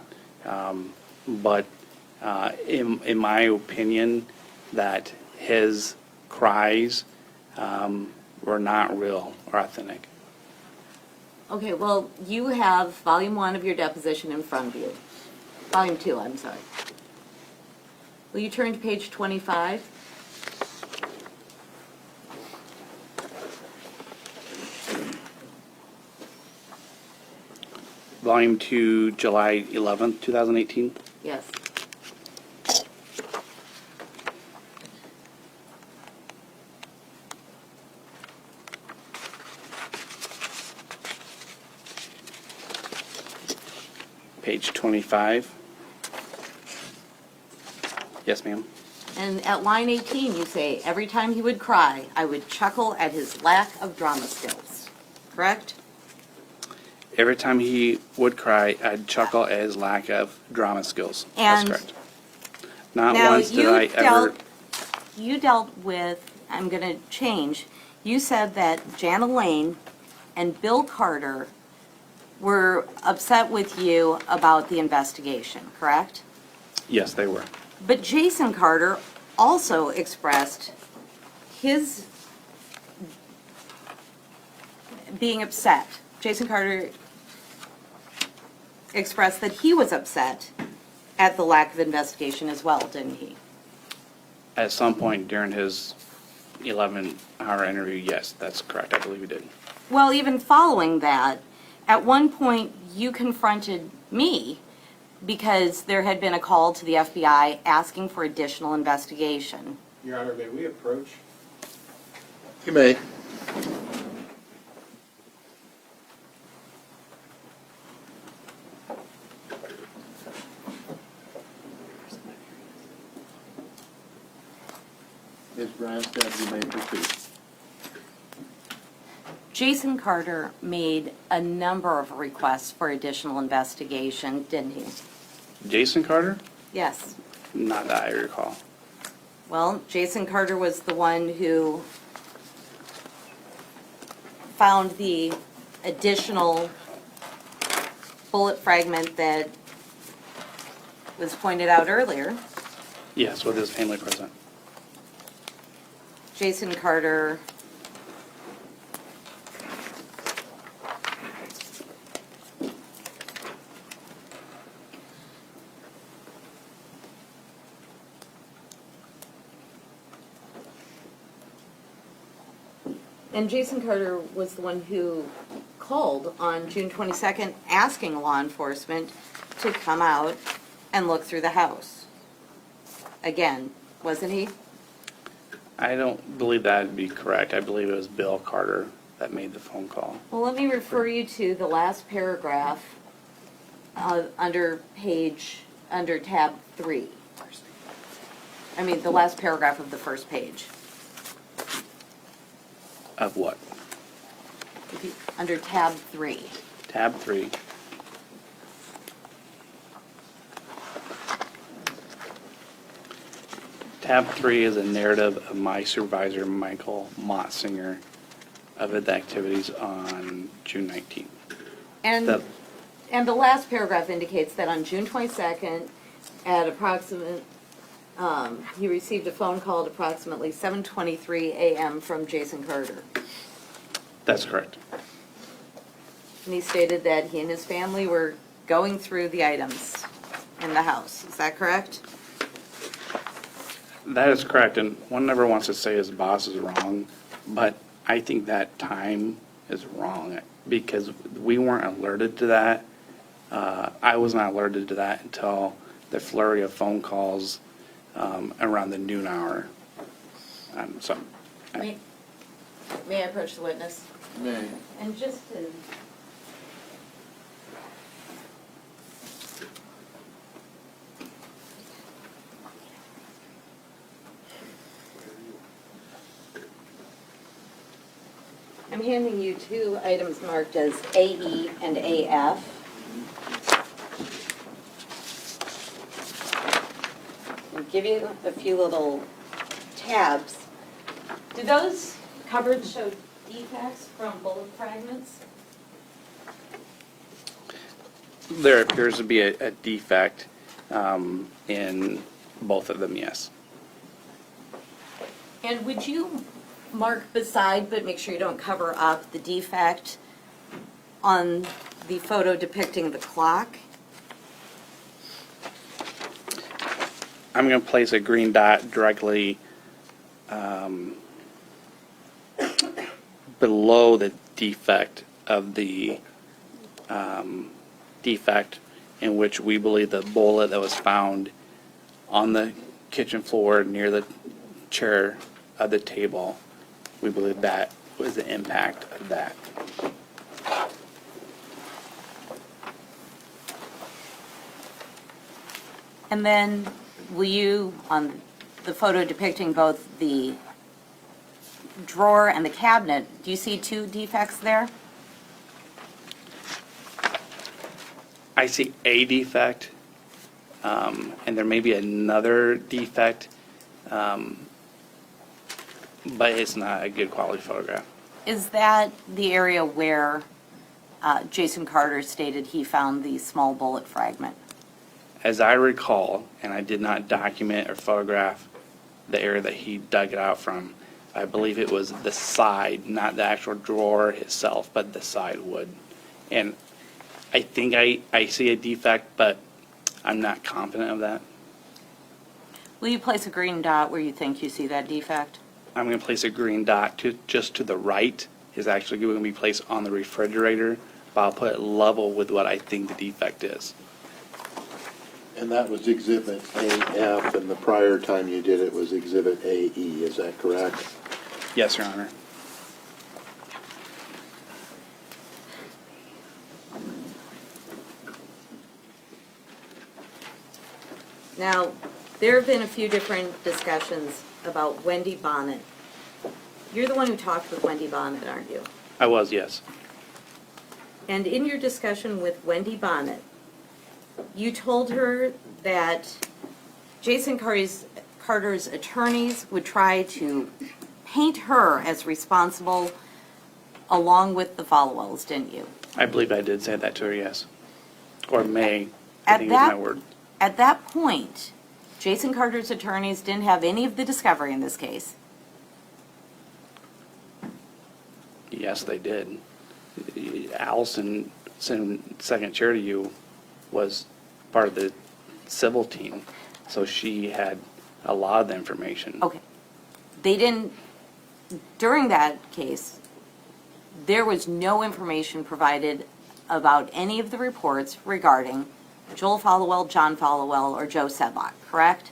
but in my opinion, that his cries were not real or authentic. Okay, well, you have volume 1 of your deposition in front of you. Volume 2, I'm sorry. Will you turn to page 25? Volume 2, July 11th, 2018. Yes. Page 25. Yes, ma'am. And at line 18, you say, every time he would cry, I would chuckle at his lack of drama skills. Correct? Every time he would cry, I'd chuckle at his lack of drama skills. And That's correct. Not now, once did I ever. you dealt with, I'm going to change, you said that Jana Lane and Bill Carter were upset with you about the investigation, correct? Yes, they were. But Jason Carter also expressed his being upset. Jason Carter expressed that he was upset at the lack of investigation as well, didn't he? At some point during his 11-hour interview, yes, that's correct. I believe he did. Well, even following that, at one point you confronted me because there had been a call to the FBI asking for additional investigation. Your Honor, may we approach? You may. Ms. Branstad, you may proceed. Jason Carter made a number of requests for additional investigation, didn't he? Jason Carter? Yes. Not that I recall. Well, Jason Carter was the one who found the additional bullet fragment that was pointed out earlier. Yes, with his family present. Jason Carter And Jason Carter was the one who called on June 22nd asking law enforcement to come out and look through the house. Again, wasn't he? I don't believe that would be correct. I believe it was Bill Carter that made the phone call. Well, let me refer you to the last paragraph under tab 3. I mean, the last paragraph of the first page. Of what? Under tab 3. Tab 3. Tab 3 is a narrative of my supervisor, Michael Mottsinger, of the activities on June 19th. And the last paragraph indicates that on June 22nd, at approximate, he received a phone call at approximately 7:23 a.m. from Jason Carter. That's correct. And he stated that he and his family were going through the items in the house. Is that correct? That is correct, and one never wants to say his boss is wrong, but I think that time is wrong because we weren't alerted to that. I was not alerted to that until the flurry of phone calls around the noon hour. So, May I approach the witness? May. And just to... I'm handing you 2 items marked as AE and AF. I'll give you a few little tabs. Do those cupboards show defects from bullet fragments? there appears to be a defect in both of them, yes. And would you mark beside, but make sure you don't cover up, the defect on the photo depicting the clock? I'm going to place a green dot directly below the defect of the defect in which we believe the bullet that was found on the kitchen floor near the chair of the table, we believe that was the impact of that. And then will you, on the photo depicting both the drawer and the cabinet, do you see two defects there? I see a defect, and there may be another defect, but it's not a good quality photograph. Is that the area where Jason Carter stated he found the small bullet fragment? As I recall, and I did not document or photograph the area that he dug it out from, I believe it was the side, not the actual drawer itself, but the side wood. And I think I see a defect, but I'm not confident of that. Will you place a green dot where you think you see that defect? I'm going to place a green dot just to the right. Is actually going to be placed on the refrigerator, but I'll put it level with what I think the defect is. And that was Exhibit AF, and the prior time you did it was Exhibit AE, is that correct? Yes, Your Honor. Now, there have been a few different discussions about Wendy Bonnet. You're the one who talked with Wendy Bonnet, aren't you? I was, yes. And in your discussion with Wendy Bonnet, you told her that Jason Carter's attorneys would try to paint her as responsible along with the Folwells, didn't you? I believe I did say that to her, yes. Or may, I think is my word. At that point, Jason Carter's attorneys didn't have any of the discovery in this case. Yes, they did. Allison, second chair to you, was part of the civil team, so she had a lot of the information. Okay. They didn't, during that case, there was no information provided about any of the reports regarding Joel Followell, John Followell, or Joe Sedlock, correct?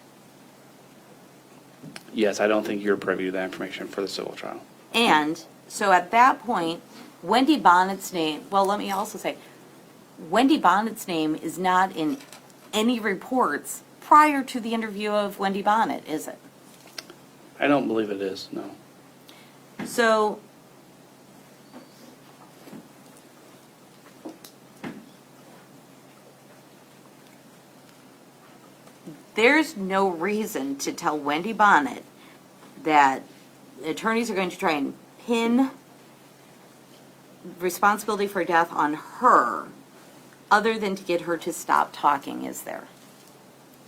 Yes, I don't think you're privy to that information for the civil trial. And so at that point, Wendy Bonnet's name, well, let me also say, Wendy Bonnet's name is not in any reports prior to the interview of Wendy Bonnet, is it? I don't believe it is, no. So there's no reason to tell Wendy Bonnet that the attorneys are going to try and pin responsibility for death on her, other than to get her to stop talking, is there?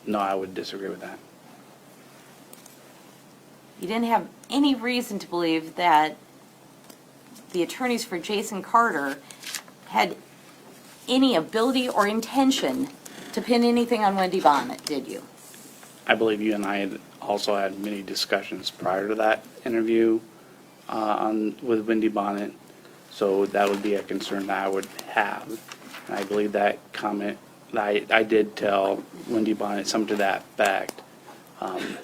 No, I would disagree with that. You didn't have any reason to believe that the attorneys for Jason Carter had any ability or intention to pin anything on Wendy Bonnet, did you? I believe you and I had also had many discussions prior to that interview with Wendy Bonnet, so that would be a concern that I would have. And I believe that comment, I did tell Wendy Bonnet something to that fact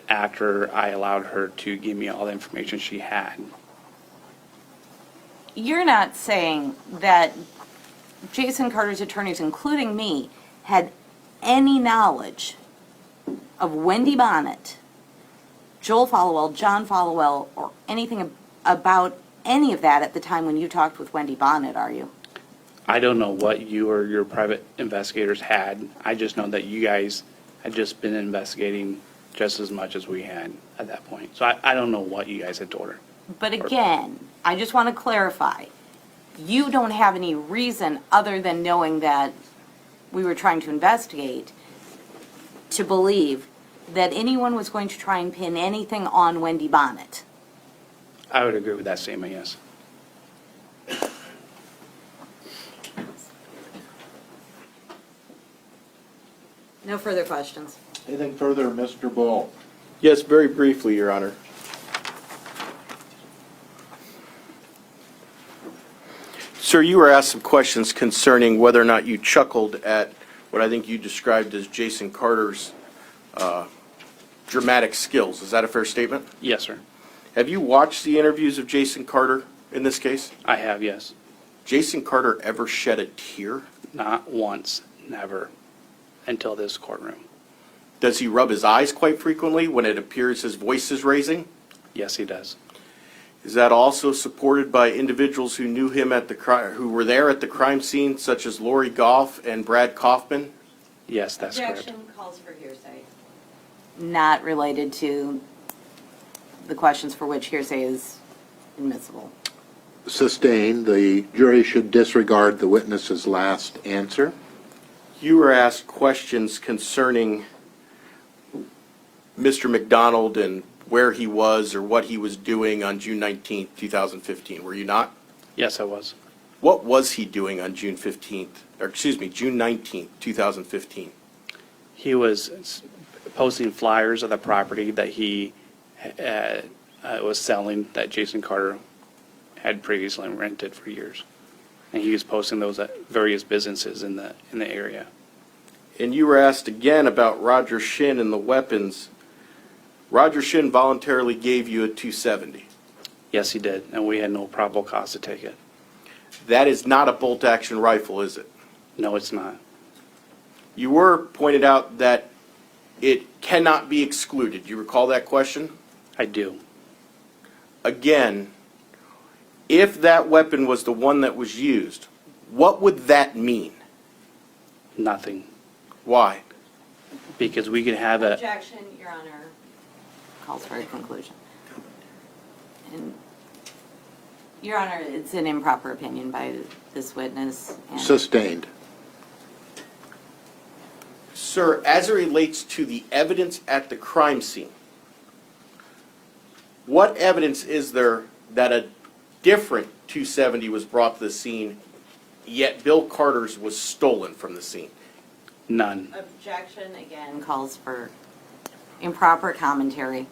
after I allowed her to give me all the information she had. You're not saying that Jason Carter's attorneys, including me, had any knowledge of Wendy Bonnet, Joel Followell, John Followell, or anything about any of that at the time when you talked with Wendy Bonnet, are you? I don't know what you or your private investigators had. I just know that you guys had just been investigating just as much as we had at that point. So I don't know what you guys had told her. But again, I just want to clarify, you don't have any reason other than knowing that we were trying to investigate to believe that anyone was going to try and pin anything on Wendy Bonnet. I would agree with that statement, yes. No further questions. Anything further, Mr. Bull? Yes, very briefly, Your Honor. Sir, you were asked some questions concerning whether or not you chuckled at what I think you described as Jason Carter's dramatic skills. Is that a fair statement? Yes, sir. Have you watched the interviews of Jason Carter in this case? I have, yes. Jason Carter ever shed a tear? Not once, never, until this courtroom. Does he rub his eyes quite frequently when it appears his voice is raising? Yes, he does. Is that also supported by individuals who knew him at the who were there at the crime scene, such as Lori Goff and Brad Kaufman? Yes, that's correct. Objection calls for hearsay. Not related to the questions for which hearsay is admissible. Sustained. The jury should disregard the witness's last answer. You were asked questions concerning Mr. McDonald and where he was or what he was doing on June 19th, 2015. Were you not? Yes, I was. What was he doing on June 15th, or excuse me, June 19th, 2015? He was posting flyers of the property that he was selling, that Jason Carter had previously rented for years. And he was posting those at various businesses in the area. And you were asked again about Roger Shin and the weapons. Roger Shin voluntarily gave you a .270. Yes, he did, and we had no probable cause to take it. That is not a bolt-action rifle, is it? No, it's not. You were pointed out that it cannot be excluded. Do you recall that question? I do. Again, if that weapon was the one that was used, what would that mean? Nothing. Why? Because we could have a, Objection, Your Honor. Calls for a conclusion. And, Your Honor, it's an improper opinion by this witness. And Sustained. Sir, as it relates to the evidence at the crime scene, what evidence is there that a different .270 was brought to the scene, yet Bill Carter's was stolen from the scene? none. Objection, again, calls for improper commentary.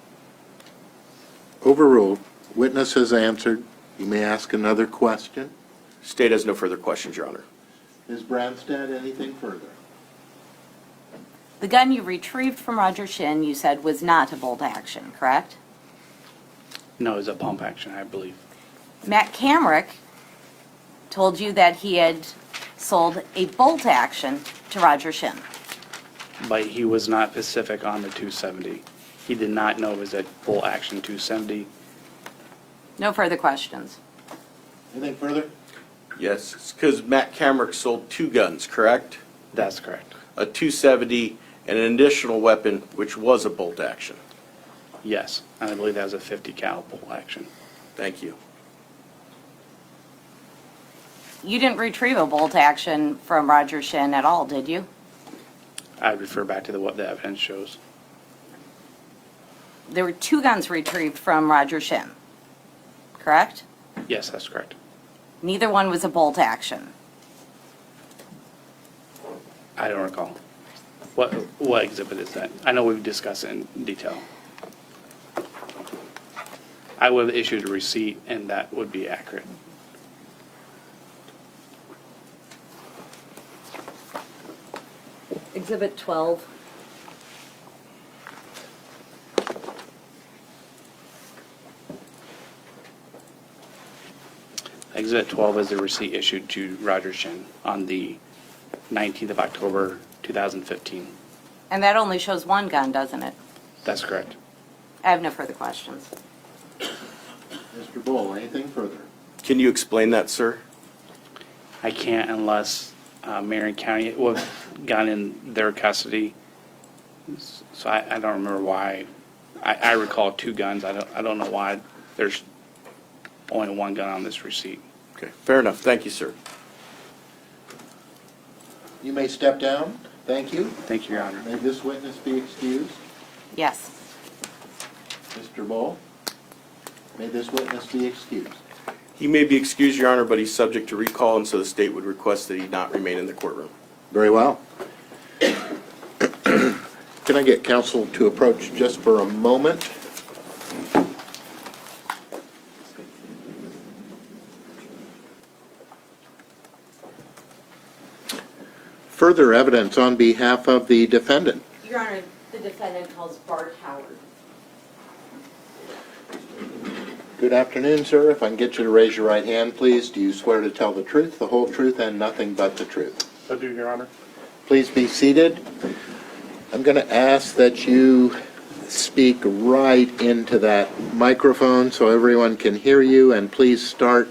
Overruled. Witness has answered. You may ask another question. State has no further questions, Your Honor. Ms. Branstad, anything further? The gun you retrieved from Roger Shin, you said, was not a bolt action, correct? No, it's a pump action, I believe. Matt Camrick told you that he had sold a bolt action to Roger Shin. But he was not specific on the 270. He did not know it was a bolt action 270. No further questions. Anything further? Yes, it's because Matt Camrick sold 2 guns, correct? That's correct. A 270 and an additional weapon, which was a bolt action. Yes, and I believe that was a 50 cal bolt action. Thank you. You didn't retrieve a bolt action from Roger Shin at all, did you? I'd refer back to what the evidence shows. There were 2 guns retrieved from Roger Shin, correct? Yes, that's correct. Neither one was a bolt action. I don't recall. What exhibit is that? I know we've discussed it in detail. I would have issued a receipt, and that would be accurate. Exhibit 12. Exhibit 12 is the receipt issued to Roger Shin on the 19th of October, 2015. And that only shows 1 gun, doesn't it? That's correct. I have no further questions. Mr. Bull, anything further? Can you explain that, sir? I can't unless Marion County was got in their custody. So I don't remember why. I recall 2 guns. I don't know why there's only 1 gun on this receipt. Okay, fair enough. Thank you, sir. You may step down. Thank you. Thank you, Your Honor. May this witness be excused. Yes. Mr. Bull, may this witness be excused. He may be excused, Your Honor, but he's subject to recall, and so the state would request that he not remain in the courtroom. Very well. Can I get counsel to approach just for a moment? Further evidence on behalf of the defendant. Your Honor, the defendant calls Bart Howard. Good afternoon, sir. If I can get you to raise your right hand, please. Do you swear to tell the truth, the whole truth, and nothing but the truth? I do, Your Honor. Please be seated. I'm going to ask that you speak right into that microphone so everyone can hear you, and please start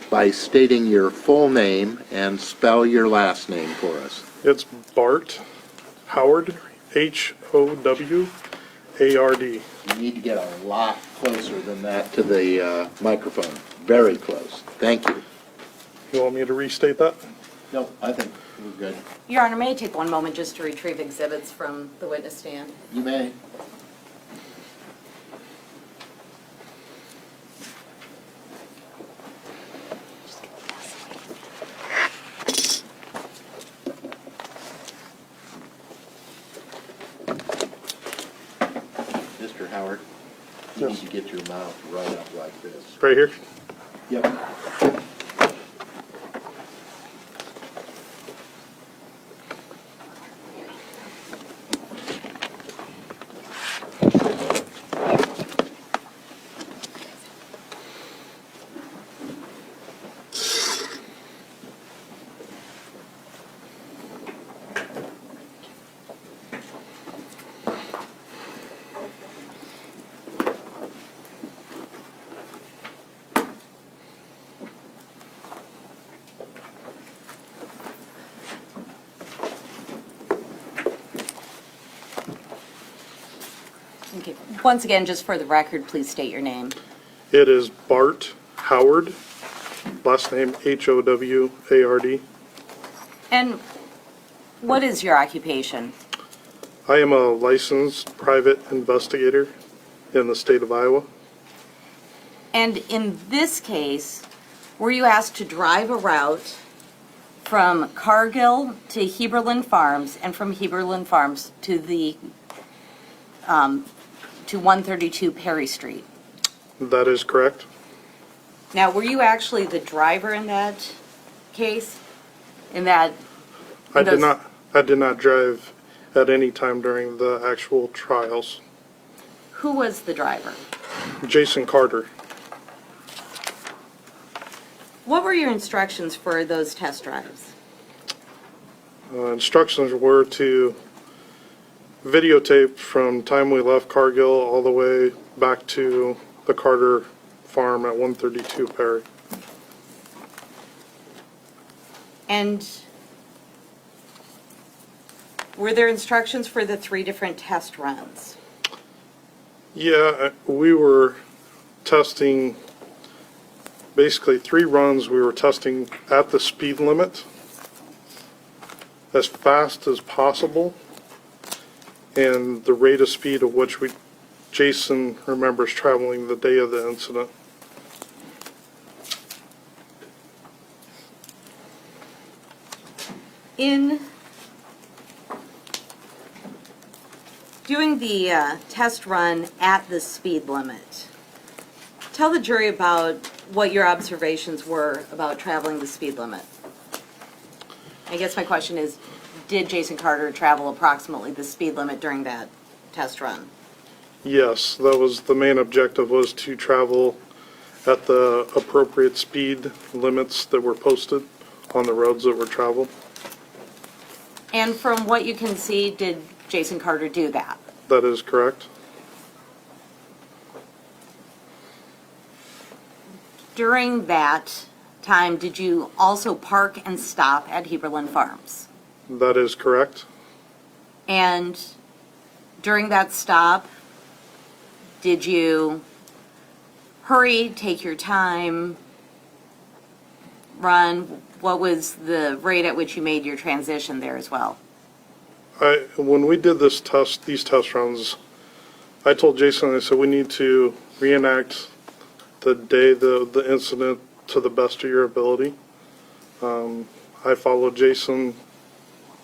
by stating your full name and spell your last name for us. It's Bart Howard, Howard. You need to get a lot closer than that to the microphone. Very close. Thank you. You want me to restate that? No, I think we're good. Your Honor, may I take 1 moment just to retrieve exhibits from the witness stand? You may. Mr. Howard, you need Yes. to get your mouth right up like this. Right here? Yep. Okay. Once again, just for the record, please state your name. It is Bart Howard, last name Howard. And what is your occupation? I am a licensed private investigator in the state of Iowa. And in this case, were you asked to drive a route from Cargill to Heberlin Farms and from Heberlin Farms to the to 132 Perry Street? That is correct. Now, were you actually the driver in that case? In that? I those- did not drive at any time during the actual trials. Who was the driver? Jason Carter. What were your instructions for those test drives? Instructions were to videotape from time we left Cargill all the way back to the Carter farm at 132 Perry. And were there instructions for the 3 different test runs? Yeah, we were testing basically 3 runs. We were testing at the speed limit as fast as possible and the rate of speed at which Jason remembers traveling the day of the incident. In doing the test run at the speed limit, tell the jury about what your observations were about traveling the speed limit. I guess my question is, did Jason Carter travel approximately the speed limit during that test run? Yes, that was the main objective, was to travel at the appropriate speed limits that were posted on the roads that were traveled. And from what you can see, did Jason Carter do that? That is correct. During that time, did you also park and stop at Heberlin Farms? That is correct. And during that stop, did you hurry, take your time, run? What was the rate at which you made your transition there as well? When we did these test runs, I told Jason, I said, we need to reenact the day, the incident to the best of your ability. I followed Jason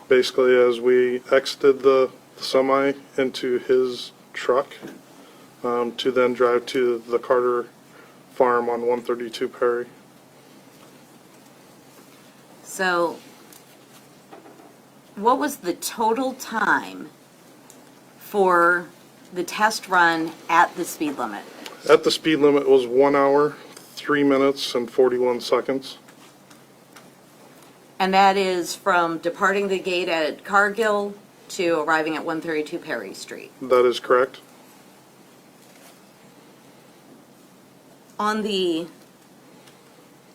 basically as we exited the semi into his truck to then drive to the Carter farm on 132 Perry. So, what was the total time for the test run at the speed limit? At the speed limit was 1 hour, 3 minutes, and 41 seconds. And that is from departing the gate at Cargill to arriving at 132 Perry Street. That is correct. On the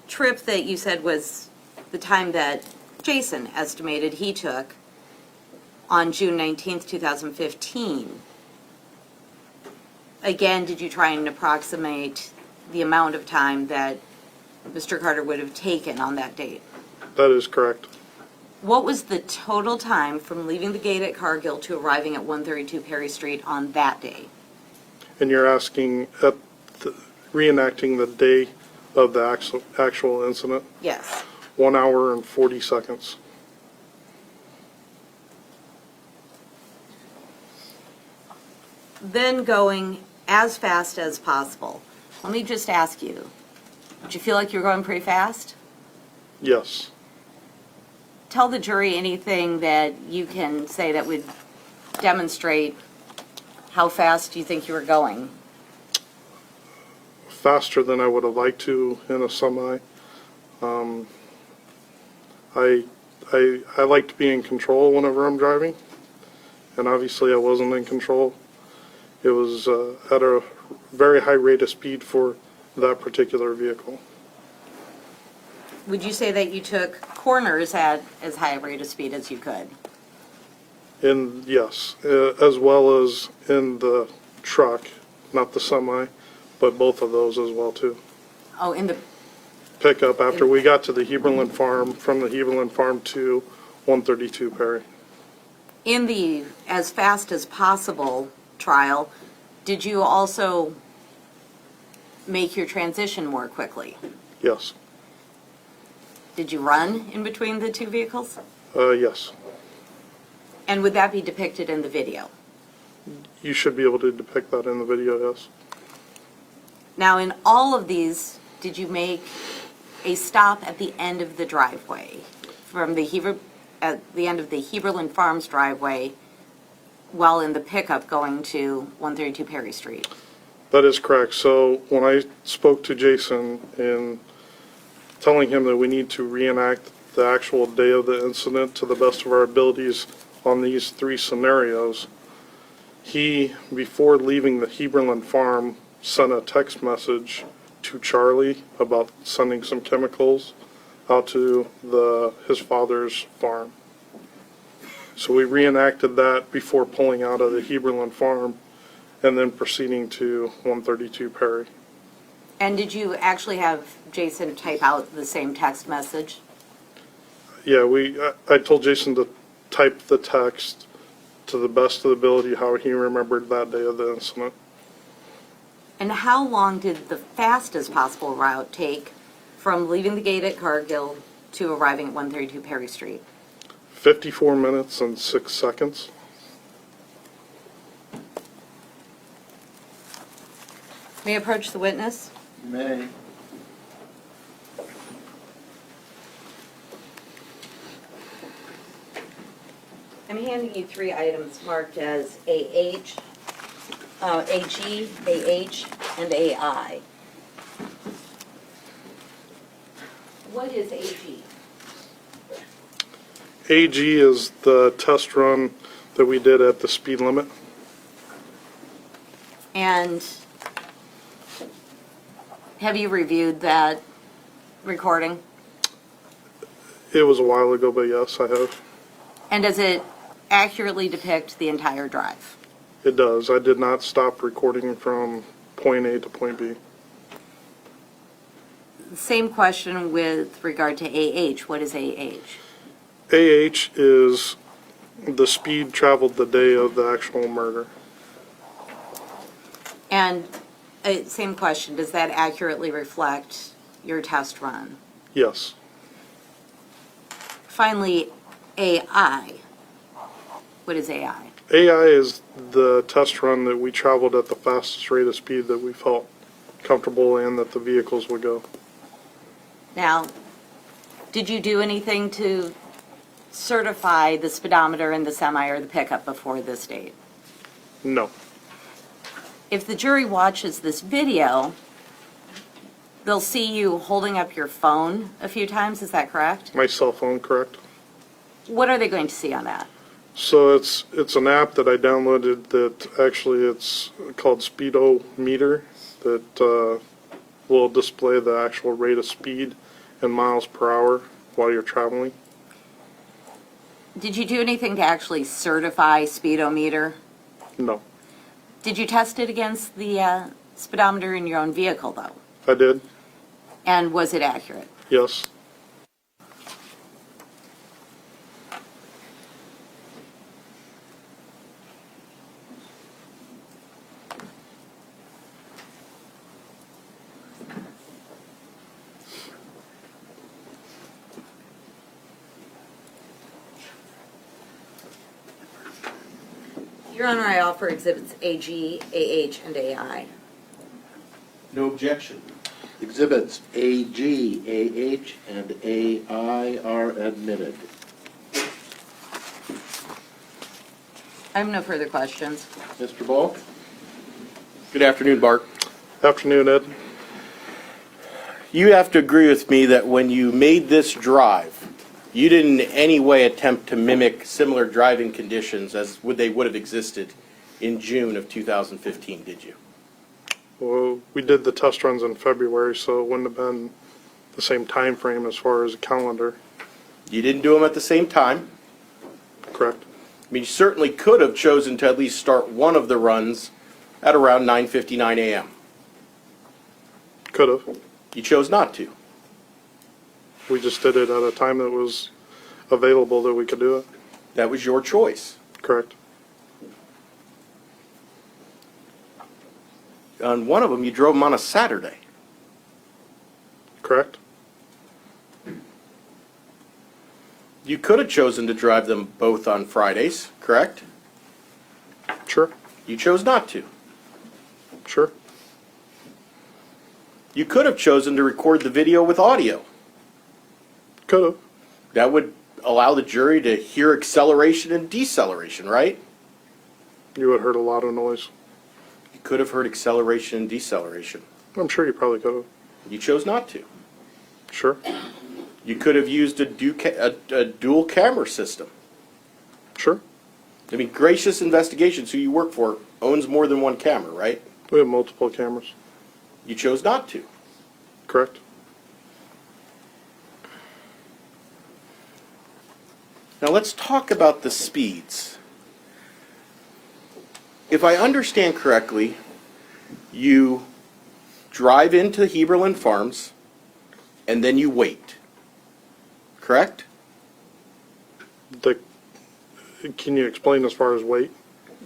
trip that you said was the time that Jason estimated he took on June 19th, 2015, again, did you try and approximate the amount of time that Mr. Carter would have taken on that date? That is correct. What was the total time from leaving the gate at Cargill to arriving at 132 Perry Street on that day? And you're asking reenacting the day of the actual incident? Yes. 1 hour and 40 seconds. Then going as fast as possible. Let me just ask you, did you feel like you were going pretty fast? Yes. Tell the jury anything that you can say that would demonstrate how fast you think you were going. Faster than I would have liked to in a semi. I like to be in control whenever I'm driving, and obviously I wasn't in control. It was at a very high rate of speed for that particular vehicle. Would you say that you took corners at as high a rate of speed as you could? And yes, as well as in the truck, not the semi, but both of those as well too. Oh, in the, Pickup after we got to the Heberlin farm, from the Heberlin farm to 132 Perry. in the as fast as possible trial, did you also make your transition more quickly? Yes. Did you run in between the two vehicles? Yes. And would that be depicted in the video? You should be able to depict that in the video, yes. Now, in all of these did you make a stop at the end of the driveway from at the end of the Heberlin Farms driveway while in the pickup going to 132 Perry Street? That is correct. So when I spoke to Jason in telling him that we need to reenact the actual day of the incident to the best of our abilities on these three scenarios, he, before leaving the Heberlin farm, sent a text message to Charlie about sending some chemicals out to his father's farm. So we reenacted that before pulling out of the Heberlin farm and then proceeding to 132 Perry. And did you actually have Jason type out the same text message? Yeah, I told Jason to type the text to the best of the ability how he remembered that day of the incident. And how long did the fastest possible route take from leaving the gate at Cargill to arriving at 132 Perry Street? 54 minutes and 6 seconds. May I approach the witness? May. I'm handing you 3 items marked as AH, AG, AH, and AI. What is AG? AG is the test run that we did at the speed limit. And have you reviewed that recording? It was a while ago, but yes, I have. And does it accurately depict the entire drive? It does. I did not stop recording from point A to point B. Same question with regard to AH. What is AH? AH is the speed traveled the day of the actual murder. And same question, does that accurately reflect your test run? Yes. Finally, AI. What is AI? AI is the test run that we traveled at the fastest rate of speed that we felt comfortable in that the vehicles would go. Now, did you do anything to certify the speedometer in the semi or the pickup before this date? No. If the jury watches this video, they'll see you holding up your phone a few times, is that correct? My cell phone, correct? What are they going to see on that? So it's an app that I downloaded that actually it's called Speedometer that will display the actual rate of speed in miles per hour while you're traveling. Did you do anything to actually certify speedometer? No. Did you test it against the speedometer in your own vehicle, though? I did. And was it accurate? Yes. Your Honor, I offer exhibits AG, AH, and AI. No objection. Exhibits AG, AH, and AI are admitted. I have no further questions. Mr. Bulk? Good afternoon, Bart. Afternoon, Ed. You have to agree with me that when you made this drive, you didn't in any way attempt to mimic similar driving conditions as they would have existed in June of 2015, did you? Well, we did the test runs in February, so it wouldn't have been the same time frame as far as a calendar. You didn't do them at the same time. Correct. I mean, you certainly could have chosen to at least start one of the runs at around 9:59 a.m. Could have. You chose not to. We just did it at a time that was available that we could do it. That was your choice. Correct. On one of them, you drove them on a Saturday. Correct. You could have chosen to drive them both on Fridays, correct? Sure. You chose not to. Sure. You could have chosen to record the video with audio. Could have. That would allow the jury to hear acceleration and deceleration, right? You would heard a lot of noise. You could have heard acceleration and deceleration. I'm sure you probably could have. You chose not to. Sure. You could have used a dual camera system. Sure. I mean, Gracious Investigations, who you work for, owns more than one camera, right? We have multiple cameras. You chose not to. Correct. Now let's talk about the speeds. If I understand correctly, you drive into Heberlin Farms and then you wait. Correct? Can you explain as far as weight?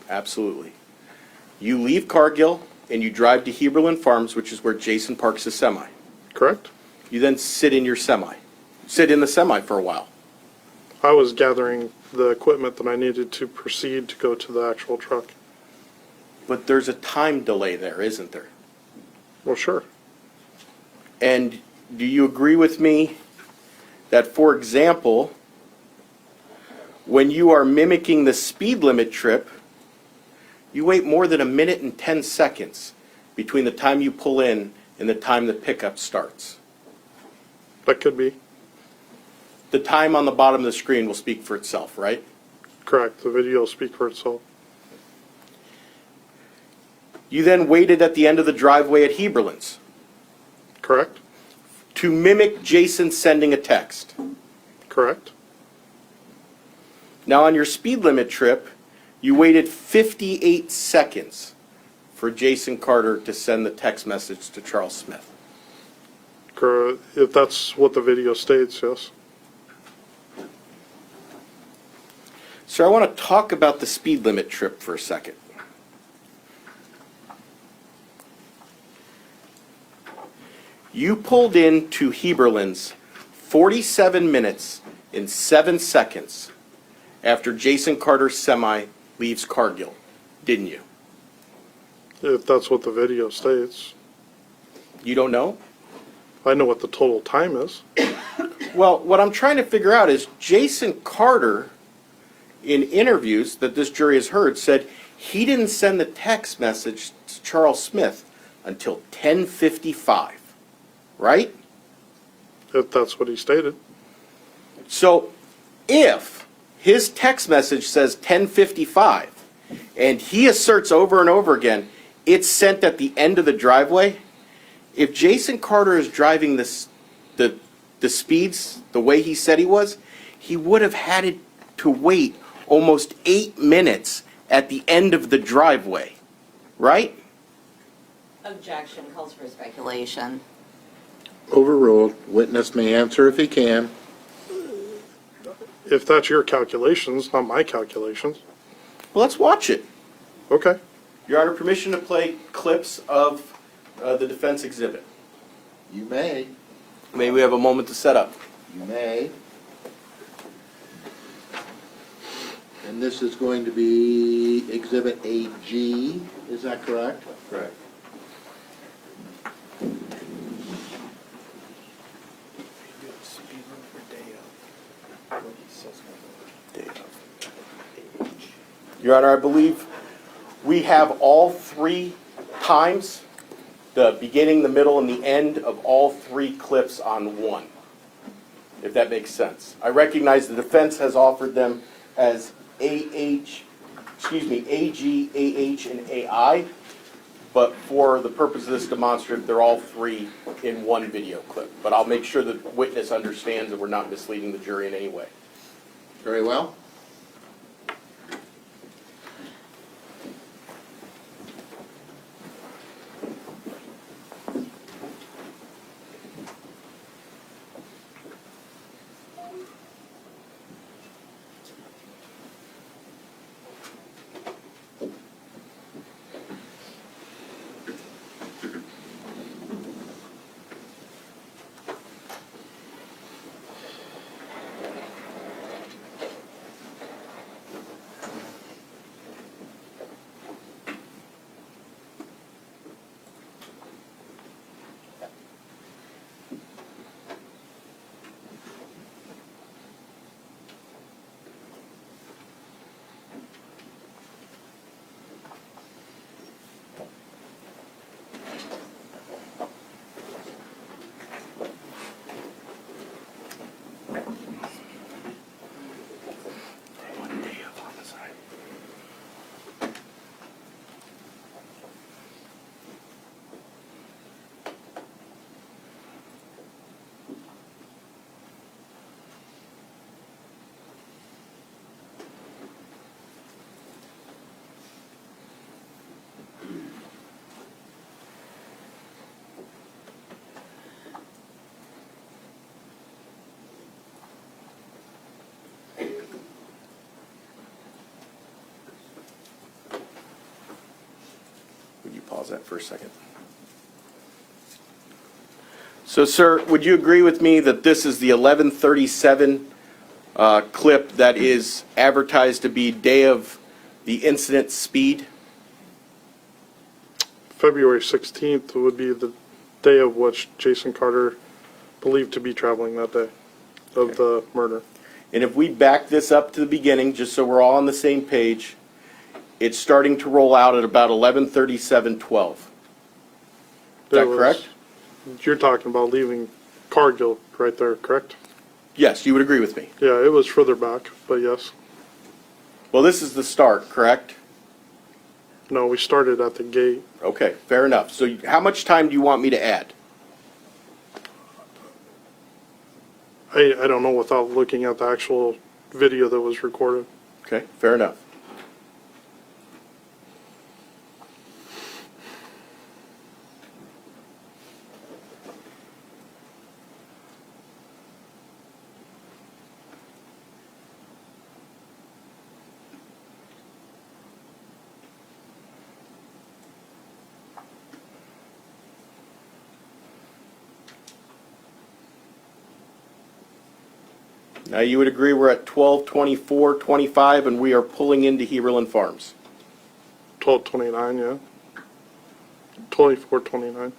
Absolutely. You leave Cargill and you drive to Heberlin Farms, which is where Jason parks his semi. Correct? You then sit in your semi. Sit in the semi for a while. I was gathering the equipment that I needed to proceed to go to the actual truck. But there's a time delay there, isn't there? Well, sure. And do you agree with me that, for example, when you are mimicking the speed limit trip, you wait more than 1 minute and 10 seconds between the time you pull in and the time the pickup starts? That could be. The time on the bottom of the screen will speak for itself, right? Correct. The video will speak for itself. You then waited at the end of the driveway at Heberlin's Correct? to mimic Jason sending a text. Correct? Now, on your speed limit trip, you waited 58 seconds for Jason Carter to send the text message to Charles Smith. If that's what the video states, yes. So I want to talk about the speed limit trip for a second. You pulled into Heberlin's 47 minutes and 7 seconds after Jason Carter's semi leaves Cargill, didn't you? If that's what the video states. You don't know? I know what the total time is. Well, what I'm trying to figure out is Jason Carter, in interviews that this jury has heard, said he didn't send the text message to Charles Smith until 10:55, right? If that's what he stated. So if his text message says 10:55 and he asserts over and over again it's sent at the end of the driveway, if Jason Carter is driving the speeds the way he said he was, he would have had to wait almost 8 minutes at the end of the driveway, right? Objection calls for speculation. Overruled. Witness may answer if he can. If that's your calculations, not my calculations. Well, let's watch it. Okay. Your Honor, permission to play clips of the defense exhibit. You may. May we have a moment to set up? You may. And this is going to be Exhibit 8G, is that correct? Correct. Your Honor, I believe we have all 3 times, the beginning, the middle, and the end of all 3 clips on one, if that makes sense. I recognize the defense has offered them as AG, AH, and AI, but for the purpose of this demonstrative, they're all 3 in one video clip. But I'll make sure the witness understands that we're not misleading the jury in any way. Very well. Pause that for a second. So, sir, would you agree with me that this is the 11:37 clip that is advertised to be day of the incident speed? February 16th would be the day of which Jason Carter believed to be traveling that day of the murder. And if we back this up to the beginning, just so we're all on the same page, it's starting to roll out at about 11:37:12. Is that correct? You're talking about leaving Cargill right there, correct? Yes, you would agree with me. Yeah, it was further back, but yes. Well, this is the start, correct? No, we started at the gate. Okay, fair enough. So how much time do you want me to add? I don't know without looking at the actual video that was recorded. Okay, fair enough. Now, you would agree we're at 12:24:25 and we are pulling into Heberlin Farms. 12:29, yeah. 24:29.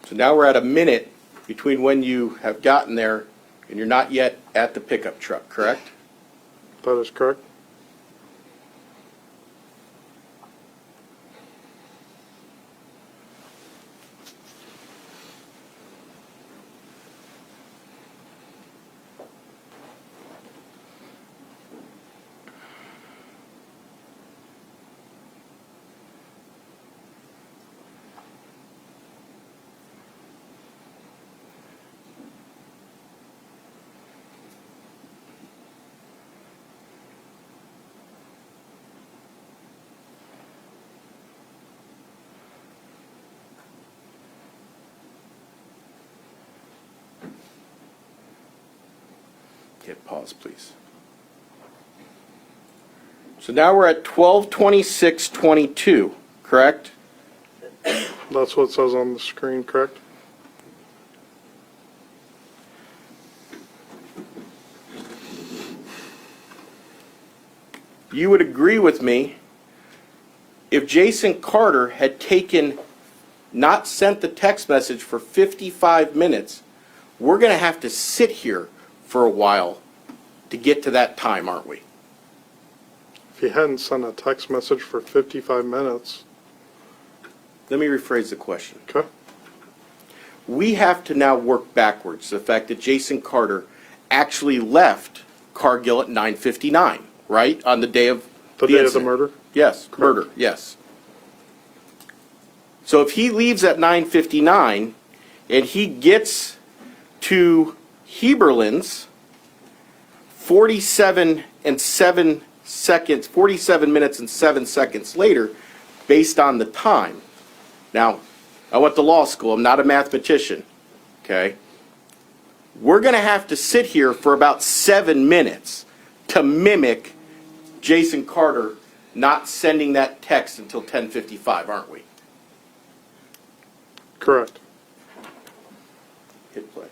So now we're at a minute between when you have gotten there and you're not yet at the pickup truck, correct? That is correct. Hit pause, please. So now we're at 12:26:22, correct? That's what it says on the screen, correct? You would agree with me if Jason Carter had not sent the text message for 55 minutes, we're going to have to sit here for a while to get to that time, aren't we? If he hadn't sent a text message for 55 minutes, Let me rephrase the question. okay? We have to now work backwards, the fact that Jason Carter actually left Cargill at 9:59, right? On the day of The day of the incident. murder? Yes, murder, yes. So if he leaves at 9:59 and he gets to Heberlin's 47 minutes and 7 seconds later, based on the time. Now, I went to law school, I'm not a mathematician, okay? We're going to have to sit here for about 7 minutes to mimic Jason Carter not sending that text until 10:55, aren't we? Correct. Hit play.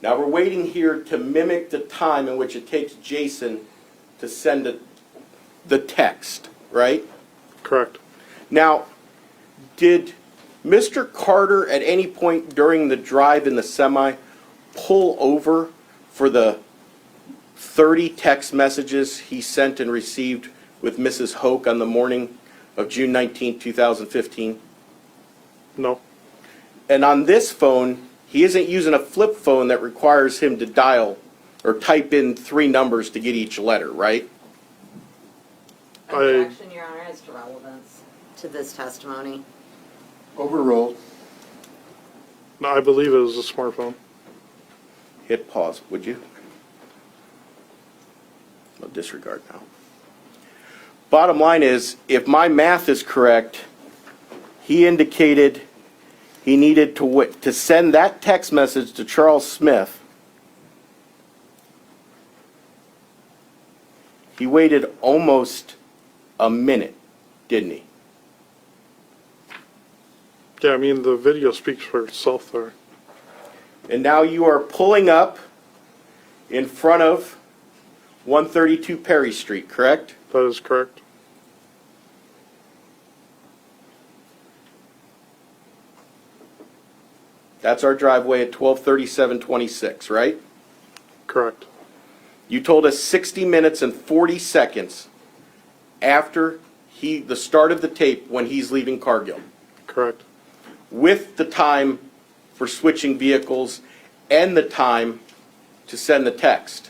Now we're waiting here to mimic the time in which it takes Jason to send the text, right? Correct. Now, did Mr. Carter at any point during the drive in the semi pull over for the 30 text messages he sent and received with Mrs. Hoke on the morning of June 19, 2015? No. And on this phone, he isn't using a flip phone that requires him to dial or type in 3 numbers to get each letter, right? Objection, Your Honor, as to relevance to this testimony. Overruled. No, I believe it was a smartphone. Hit pause, would you? I'll disregard now. Bottom line is, if my math is correct, he indicated he needed to send that text message to Charles Smith. He waited almost a minute, didn't he? Yeah, I mean, the video speaks for itself there. And now you are pulling up in front of 132 Perry Street, correct? That is correct. That's our driveway at 12:37:26, right? Correct. You told us 60 minutes and 40 seconds after the start of the tape when he's leaving Cargill, Correct. with the time for switching vehicles and the time to send the text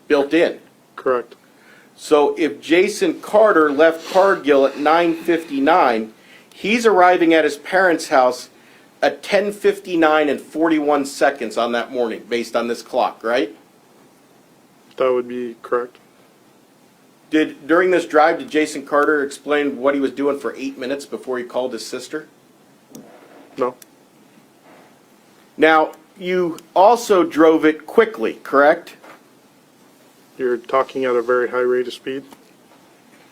built in. Correct. So if Jason Carter left Cargill at 9:59, he's arriving at his parents' house at 10:59 and 41 seconds on that morning, based on this clock, right? That would be correct. During this drive, did Jason Carter explain what he was doing for 8 minutes before he called his sister? No. Now, you also drove it quickly, correct? You're talking at a very high rate of speed.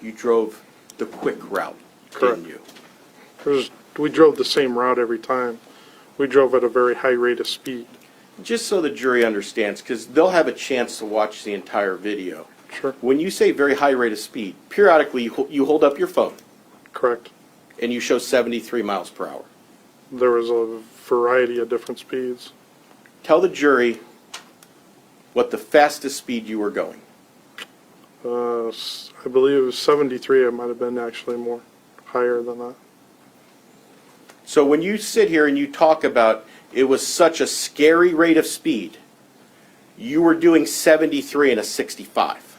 You drove the quick route, Correct. didn't you? We drove the same route every time. We drove at a very high rate of speed. Just so the jury understands, because they'll have a chance to watch the entire video. Sure. When you say very high rate of speed, periodically you hold up your phone Correct. and you show 73 miles per hour. There was a variety of different speeds. Tell the jury what the fastest speed you were going. I believe it was 73. It might have been actually more higher than that. So when you sit here and you talk about it was such a scary rate of speed, you were doing 73 and a 65.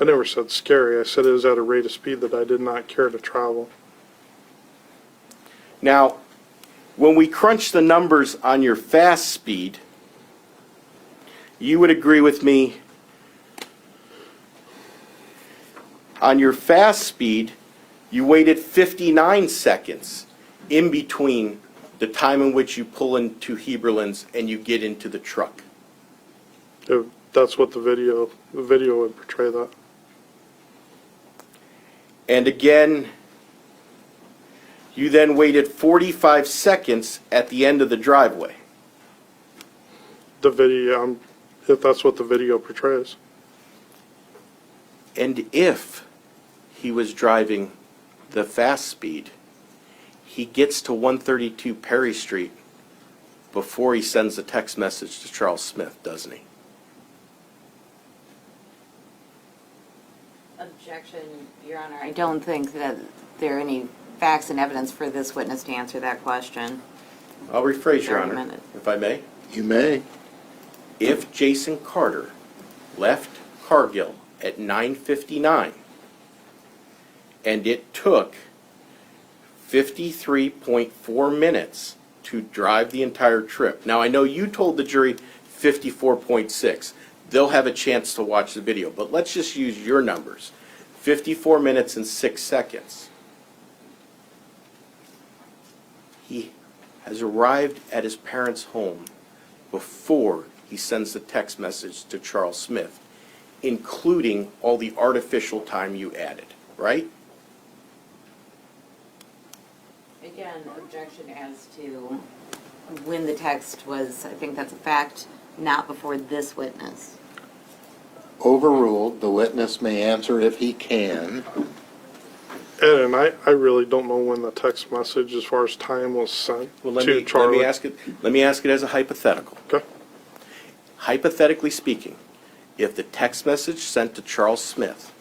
I never said scary. I said it was at a rate of speed that I did not care to travel. Now, when we crunch the numbers on your fast speed, you would agree with me, on your fast speed, you waited 59 seconds in between the time in which you pull into Heberlin's and you get into the truck. That's what the video would portray that. And again, you then waited 45 seconds at the end of the driveway. The video, if that's what the video portrays. And if he was driving the fast speed, he gets to 132 Perry Street before he sends a text message to Charles Smith, doesn't he? Objection, Your Honor. I don't think that there are any facts and evidence for this witness to answer that question. I'll rephrase, Your Honor, Argument. if I may. You may. If Jason Carter left Cargill at 9:59 and it took 53.4 minutes to drive the entire trip. Now, I know you told the jury 54.6. They'll have a chance to watch the video, but let's just use your numbers. 54 minutes and 6 seconds. He has arrived at his parents' home before he sends the text message to Charles Smith, including all the artificial time you added, right? Again, objection as to when the text was, I think that's a fact not before this witness? Overruled, the witness may answer if he can. Ed, and I really don't know when the text message as far as time was sent Well, let to me Charlie. ask it as a hypothetical. Okay. Hypothetically speaking, if the text message sent to Charles Smith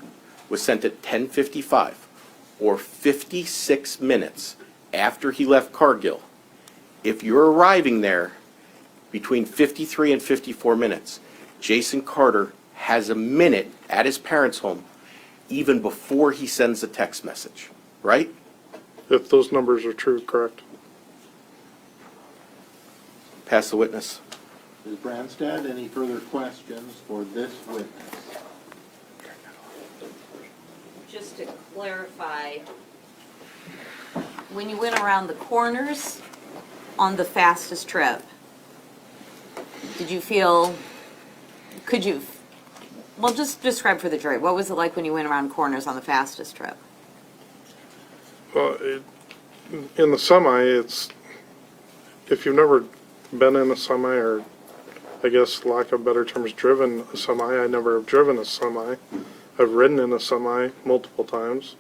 was sent at 10:55 or 56 minutes after he left Cargill, if you're arriving there between 53 and 54 minutes, Jason Carter has a minute at his parents' home even before he sends a text message, right? If those numbers are true, correct. Pass the witness. Ms. Branstad, any further questions for this witness? Just to clarify, when you went around the corners on the fastest trip, did you feel, well, just describe for the jury, what was it like when you went around corners on the fastest trip? Well, in the semi, it's, if you've never been in a semi, or I guess lack of better terms, driven a semi, I never have driven a semi. I've ridden in a semi multiple times.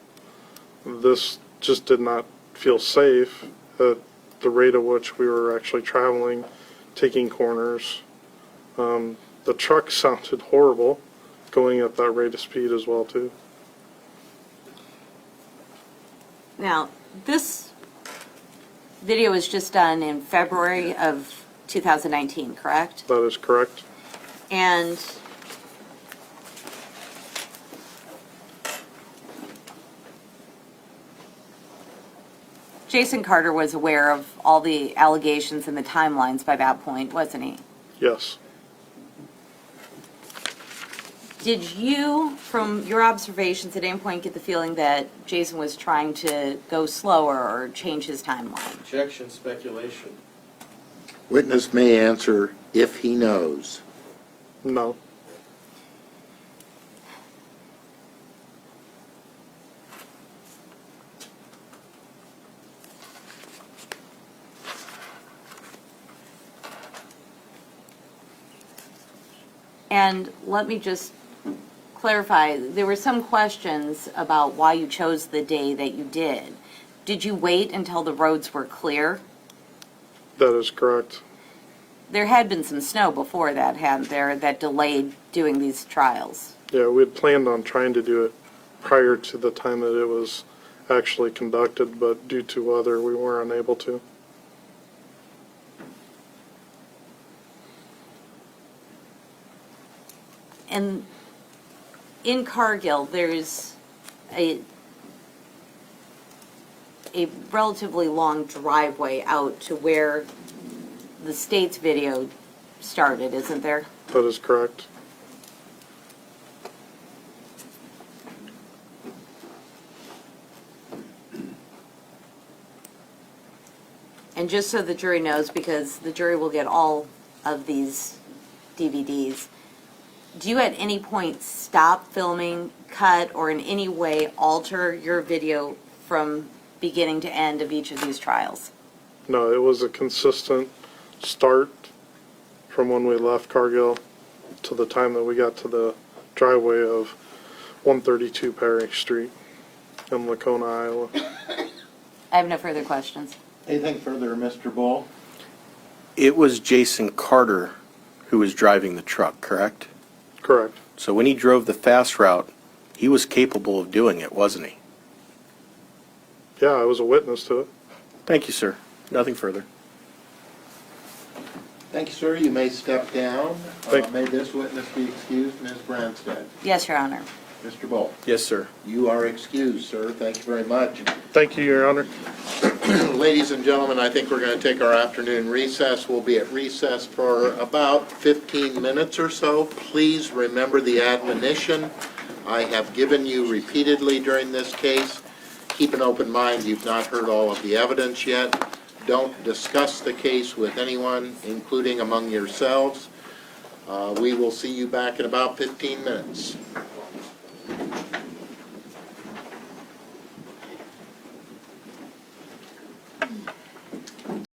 This just did not feel safe at the rate at which we were actually traveling, taking corners. The truck sounded horrible going at that rate of speed as well, too. Now, this video was just done in February of 2019, correct? That is correct. And Jason Carter was aware of all the allegations and the timelines by that point, wasn't he? Yes. Did you, from your observations, at any point get the feeling that Jason was trying to go slower or change his timeline? Objection, speculation. Witness may answer if he knows. No. And let me just clarify, there were some questions about why you chose the day that you did. Did you wait until the roads were clear? That is correct. There had been some snow before that, hadn't there, that delayed doing these trials? Yeah, we had planned on trying to do it prior to the time that it was actually conducted, but due to weather, we were unable to. And in Cargill, there's a relatively long driveway out to where the state's video started, isn't there? That is correct. And just so the jury knows, because the jury will get all of these DVDs, do you at any point stop filming, cut, or in any way alter your video from beginning to end of each of these trials? No, it was a consistent start from when we left Cargill to the time that we got to the driveway of 132 Perry Street in Lacona, Iowa. I have no further questions. Anything further, Mr. Bull? It was Jason Carter who was driving the truck, correct? Correct. So when he drove the fast route, he was capable of doing it, wasn't he? Yeah, I was a witness to it. Thank you, sir. Nothing further. Thank you, sir. You may step down. Thank- May this witness be excused. Ms. Branstad. Yes, Your Honor. Mr. Bull. Yes, sir. You are excused, sir. Thank you very much. Thank you, Your Honor. Ladies and gentlemen, I think we're going to take our afternoon recess. We'll be at recess for about 15 minutes or so. Please remember the admonition I have given you repeatedly during this case. Keep an open mind. You've not heard all of the evidence yet. Don't discuss the case with anyone, including among yourselves. We will see you back in about 15 minutes.